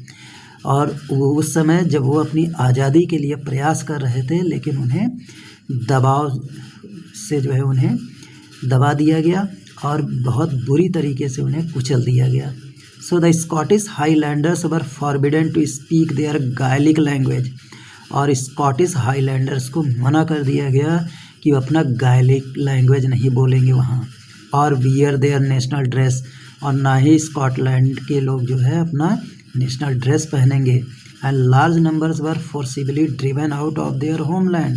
और वो उस समय जब वो अपनी आज़ादी के लिए प्रयास कर रहे थे, लेकिन उन्हें दबाव से जो है उन्हें दबा दिया गया और बहुत बुरी तरीके से उन्हें कुचल दिया गया। So the Scottish Highlanders were forbidden to speak their Gaelic language. और स्कॉटिश हाईलैंडर्स को मना कर दिया गया कि वो अपना गायलिक लैंग्वेज नहीं बोलेंगे वहाँ, और वियर देयर नेशनल ड्रेस, और ना ही स्कॉटलैंड के लोग जो है अपना नेशनल ड्रेस पहनेंगे। And large numbers were forcibly driven out of their homeland.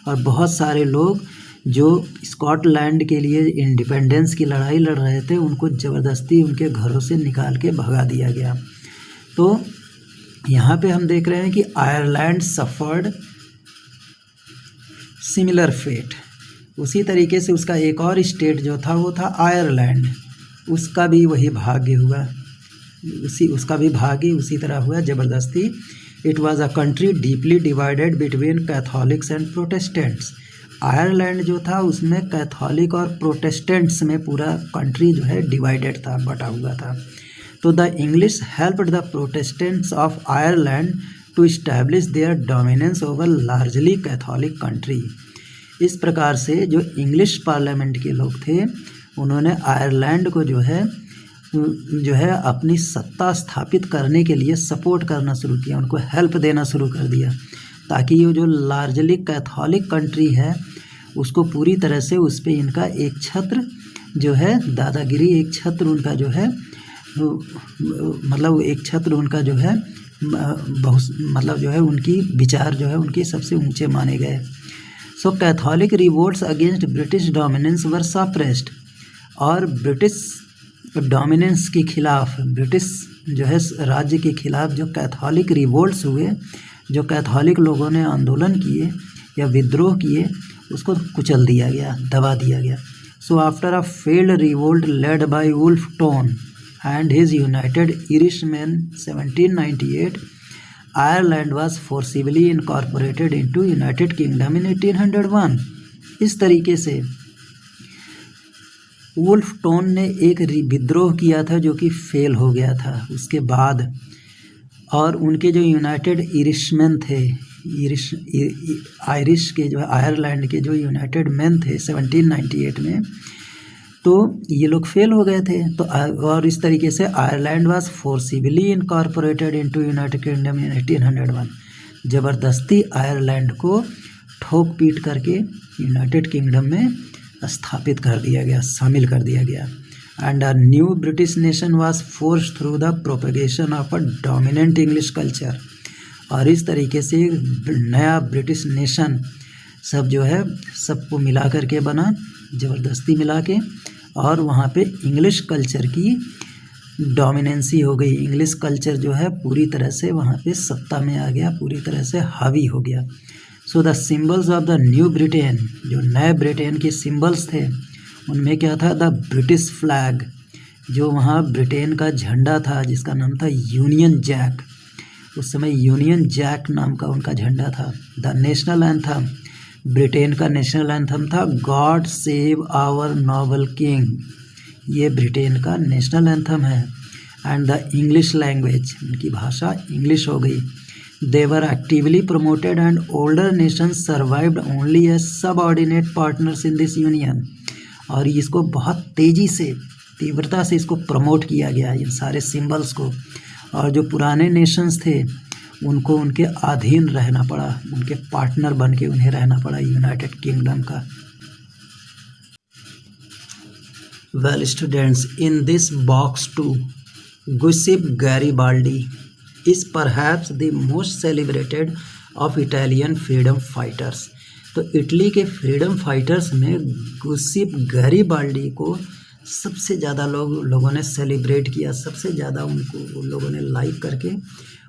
और बहुत सारे लोग जो स्कॉटलैंड के लिए इंडिपेंडेंस की लड़ाई लड़ रहे थे उनको ज़बरदस्ती उनके घरों से निकाल के भगा दिया गया। तो यहाँ पे हम देख रहे हैं कि आयरलैंड सफर्ड सिमिलर फेट। उसी तरीके से उसका एक और स्टेट जो था वो था आयरलैंड, उसका भी वही भाग्य हुआ, उसका भी भाग्य उसी तरह हुआ ज़बरदस्ती। It was a country deeply divided between Catholics and Protestants. Ireland जो था उसमें कैथोलिक और प्रोटेस्टेंट्स में पूरा कंट्री जो है डिवाइडेड था, बटा हुआ था। तो the English helped the Protestants of Ireland to establish their dominance over largely Catholic country. इस प्रकार से जो इंग्लिश पार्लियामेंट के लोग थे उन्होंने आयरलैंड को जो है अपनी सत्ता स्थापित करने के लिए सपोर्ट करना शुरू किया, उनको हेल्प देना शुरू कर दिया, ताकि ये जो लार्जली कैथोलिक कंट्री है उसको पूरी तरह से उस पर इनका एक छत्र जो है दादागिरी, एक छत्र उनका जो है मतलब एक छत्र उनका जो है बहुत मतलब जो है उनकी विचार जो है उनके सबसे ऊंचे माने गए। So Catholic revolts against British dominance were suppressed. और ब्रिटिश डोमिनेंस के खिलाफ, ब्रिटिश जो है राज्य के खिलाफ जो कैथोलिक रिवोल्ट्स हुए, जो कैथोलिक लोगों ने आंदोलन किए या विद्रोह किए, उसको कुचल दिया गया, दबा दिया गया। So after a failed revolt led by Wolfe Tone and his United Irishmen 1798, Ireland was forcibly incorporated into United Kingdom in 1801। इस तरीके से वुल्फ टोन ने एक विद्रोह किया था जो कि फेल हो गया था उसके बाद, और उनके जो यूनाइटेड इरिशमैन थे, आयरिश के जो आयरलैंड के जो यूनाइटेड मैन थे 1798 में, तो ये लोग फेल हो गए थे। तो और इस तरीके से Ireland was forcibly incorporated into United Kingdom in 1801। ज़बरदस्ती आयरलैंड को ठोक पीट करके यूनाइटेड किंगडम में स्थापित कर दिया गया, शामिल कर दिया गया। And a new British nation was forced through the propagation of a dominant English culture. और इस तरीके से नया ब्रिटिश नेशन सब जो है सबको मिला करके बना, ज़बरदस्ती मिला के, और वहाँ पे इंग्लिश कल्चर की डोमिनेंसी हो गई। इंग्लिश कल्चर जो है पूरी तरह से वहाँ पे सत्ता में आ गया, पूरी तरह से हावी हो गया। So the symbols of the new Britain, जो नए ब्रिटेन के सिंबल्स थे उनमें क्या था, द ब्रिटिश फ्लैग, जो वहाँ ब्रिटेन का झंडा था जिसका नाम था यूनियन जैक, उस समय यूनियन जैक नाम का उनका झंडा था। द नेशनल एंथम, ब्रिटेन का नेशनल एंथम था God save our noble king, ये ब्रिटेन का नेशनल एंथम है। एंड द इंग्लिश लैंग्वेज, उनकी भाषा इंग्लिश हो गई। They were actively promoted and older nations survived only as subordinate partners in this union, और इसको बहुत तेज़ी से, तीव्रता से इसको प्रमोट किया गया इन सारे सिंबल्स को, और जो पुराने नेशंस थे उनको उनके अधीन रहना पड़ा, उनके पार्टनर बन के उन्हें रहना पड़ा यूनाइटेड किंगडम का। Well students, in this box to Giuseppe Garibaldi is perhaps the most celebrated of Italian freedom fighters। तो इटली के फ्रीडम फाइटर्स में गुइसेप गैरिबाल्डी को सबसे ज़्यादा लोगों ने सेलिब्रेट किया, सबसे ज़्यादा उनको लोगों ने लाइक करके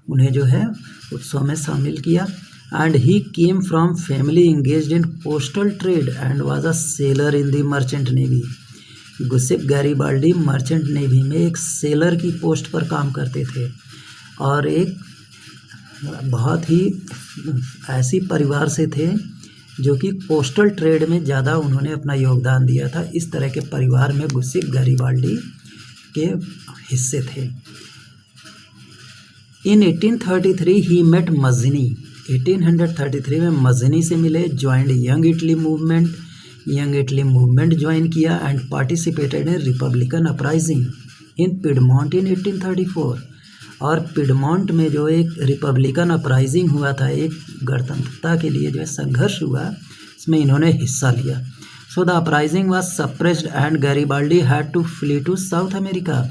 उन्हें जो है उत्सव में शामिल किया। And he came from family engaged in postal trade and was a sailor in the merchant navy. Giuseppe Garibaldi merchant navy में एक सेलर की पोस्ट पर काम करते थे, और एक बहुत ही ऐसी परिवार से थे जो कि पोस्टल ट्रेड में ज़्यादा उन्होंने अपना योगदान दिया था। इस तरह के परिवार में गुइसेप गैरिबाल्डी के हिस्से थे। इन 1833 ही मेट मज़नी, 1833 में मज़नी से मिले। Joined Young Italy movement join किया and participated in republican uprising in Piedmont in 1834। और पिडमॉन्ट में जो एक रिपब्लिकन अपराइजिंग हुआ था, एक गणतंत्रता के लिए जो है संघर्ष हुआ, इसमें इन्होंने हिस्सा लिया। So the uprising was suppressed and Garibaldi had to flee to South America.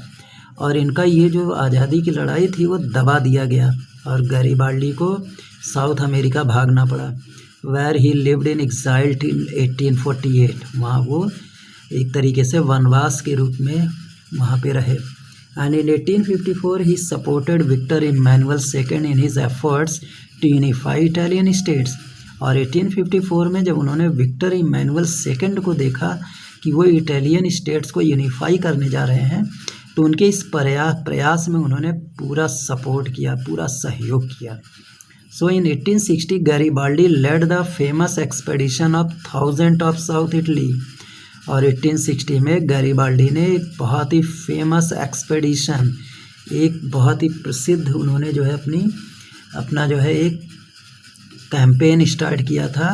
और इनका ये जो आज़ादी की लड़ाई थी वो दबा दिया गया और गैरिबाल्डी को साउथ अमेरिका भागना पड़ा। Where he lived in exile till 1848, वहाँ वो एक तरीके से वनवास के रूप में वहाँ पे रहे। And in 1854 he supported Victor Emmanuel II in his efforts to unify Italian states। और 1854 में जब उन्होंने विक्टर इमैनुअल II को देखा कि वो इटालियन स्टेट्स को यूनिफाई करने जा रहे हैं, तो उनके इस प्रयास में उन्होंने पूरा सपोर्ट किया, पूरा सहयोग किया। So in 1860 Garibaldi led the famous expedition of 1000 of South Italy. और 1860 में गैरिबाल्डी ने एक बहुत ही फेमस एक्सपेडिशन, एक बहुत ही प्रसिद्ध उन्होंने जो है अपना जो है एक कैंपेन स्टार्ट किया था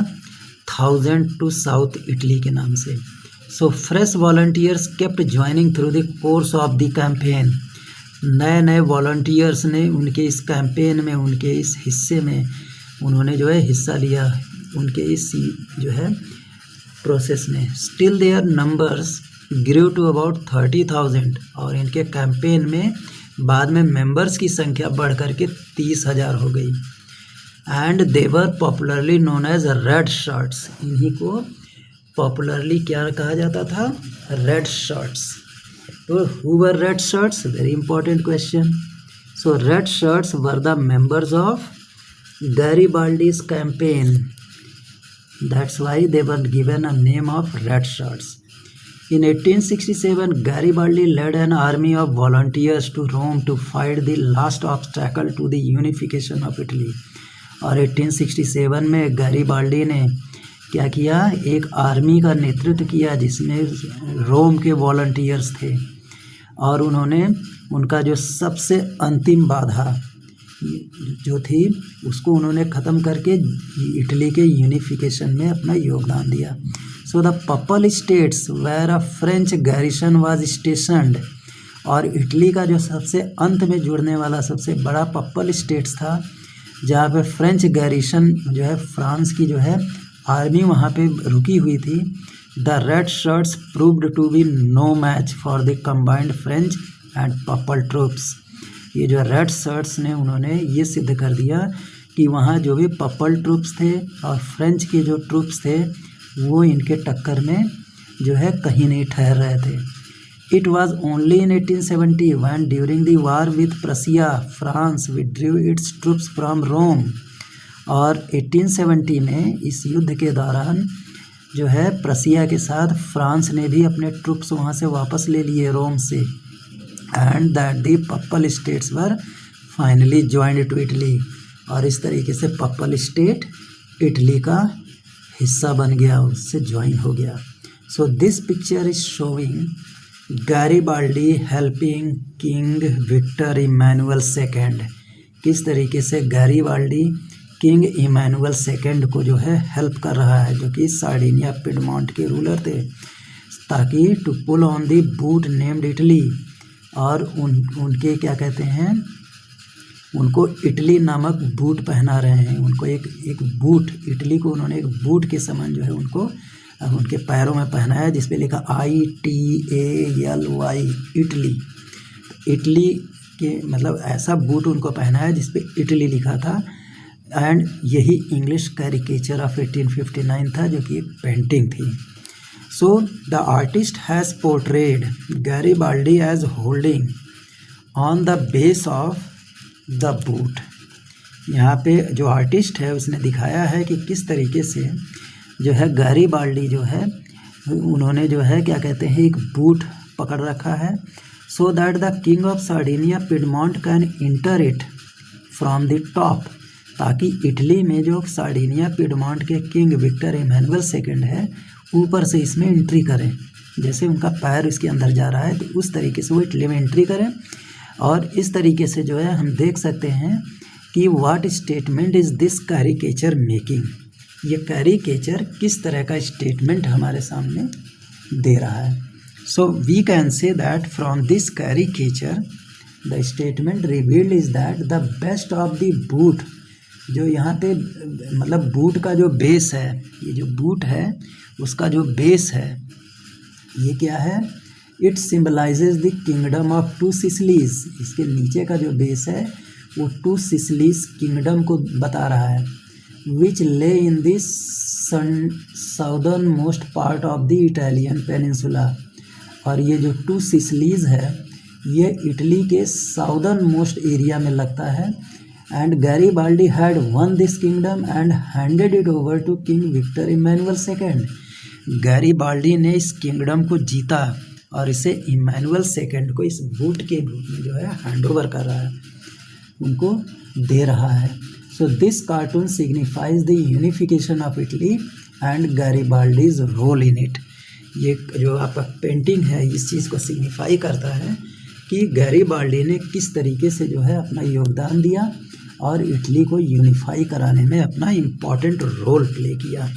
1000 टू साउथ इटली के नाम से। So fresh volunteers kept joining through the course of the campaign. नए नए वॉलंटियर्स ने उनके इस कैंपेन में, उनके इस हिस्से में उन्होंने जो है हिस्सा लिया, उनके इस जो है प्रोसेस में। Still their numbers grew to about 30,000। और इनके कैंपेन में बाद में मेंबर्स की संख्या बढ़ करके 30,000 हो गई। And they were popularly known as red shirts. इन्हीं को पॉपुलरली क्या कहा जाता था, रेड शर्ट्स। तो who were red shirts, very important question. So red shirts were the members of Garibaldi's campaign, that's why they were given a name of red shirts। In 1867 Garibaldi led an army of volunteers to Rome to fight the last obstacle to the unification of Italy। और 1867 में गैरिबाल्डी ने क्या किया, एक आर्मी का नेतृत्व किया जिसमें रोम के वॉलंटियर्स थे, और उन्होंने उनका जो सबसे अंतिम बाधा जो थी उसको उन्होंने ख़त्म करके इटली के यूनिफिकेशन में अपना योगदान दिया। So the papal states where a French garrison was stationed. और इटली का जो सबसे अंत में जुड़ने वाला सबसे बड़ा पपल स्टेट्स था, जहाँ पे फ्रेंच गैरिसन जो है फ्रांस की जो है आर्मी वहाँ पे रुकी हुई थी। The red shirts proved to be no match for the combined French and papal troops. ये जो रेड शर्ट्स ने उन्होंने ये सिद्ध कर दिया कि वहाँ जो भी पपल ट्रूप्स थे और फ्रेंच के जो ट्रूप्स थे वो इनके टक्कर में जो है कहीं नहीं ठहर रहे थे। It was only in 1870 when during the war with Prussia France withdrew its troops from Rome. और 1870 में इस युद्ध के दौरान जो है प्रसिया के साथ फ्रांस ने भी अपने ट्रूप्स वहाँ से वापस ले लिए रोम से। And that the papal states were finally joined to Italy. और इस तरीके से पप्पल स्टेट इटली का हिस्सा बन गया, उससे ज्वाइन हो गया। So this picture is showing Garibaldi helping king Victor Emmanuel second. किस तरीके से गैरिबाल्डी किंग इमैनुअल सेकेंड को जो है हेल्प कर रहा है, जो कि सार्डिनिया पिडमॉन्ट के रूलर थे, ताकि to pull on the boot named Italy. और उनके क्या कहते हैं, उनको इटली नामक बूट पहना रहे हैं। उनको एक बूट, इटली को उन्होंने एक बूट के समान जो है उनको उनके पैरों में पहनाया, जिस पे लिखा ITALY इटली। इटली के मतलब ऐसा बूट उनको पहनाया जिस पे इटली लिखा था। एंड यही इंग्लिश कैरिकेचर ऑफ 1859 था, जो कि एक पेंटिंग थी। So the artist has portrayed Garibaldi as holding on the base of the boot. यहाँ पे जो आर्टिस्ट है उसने दिखाया है कि किस तरीके से जो है गैरिबाल्डी जो है उन्होंने जो है क्या कहते हैं एक बूट पकड़ रखा है, so that the king of Sardinia Piedmont can inter it from the top. ताकि इटली में जो सार्डिनिया पिडमॉन्ट के किंग विक्टर इमैनुअल सेकेंड है ऊपर से इसमें एंट्री करें। जैसे उनका पैर इसके अंदर जा रहा है तो उस तरीके से वो इटली में एंट्री करें। और इस तरीके से जो है हम देख सकते हैं कि what statement is this caricature making. ये कैरिकेचर किस तरह का स्टेटमेंट हमारे सामने दे रहा है। So we can say that from this caricature the statement revealed is that the best of the boot. जो यहाँ पे मतलब बूट का जो बेस है, ये जो बूट है उसका जो बेस है ये क्या है, it symbolises the kingdom of two Sicilies. इसके नीचे का जो बेस है वो टू सिसिलीज किंगडम को बता रहा है, विच ले in this southern most part of the Italian peninsula. और ये जो टू सिसिलीज है ये इटली के साउदर्न मोस्ट एरिया में लगता है। And Garibaldi had won this kingdom and handed it over to King Victor Emmanuel second. Garibaldi ने इस किंगडम को जीता और इसे इमैनुअल सेकेंड को इस बूट के रूप में जो है हैंड ओवर कर रहा है, उनको दे रहा है। So this cartoon signifies the unification of Italy and Garibaldi's role in it. ये जो आपका पेंटिंग है इस चीज़ को सिग्निफाई करता है कि गैरिबाल्डी ने किस तरीके से जो है अपना योगदान दिया और इटली को यूनिफाई कराने में अपना इम्पॉर्टेंट रोल प्ले किया।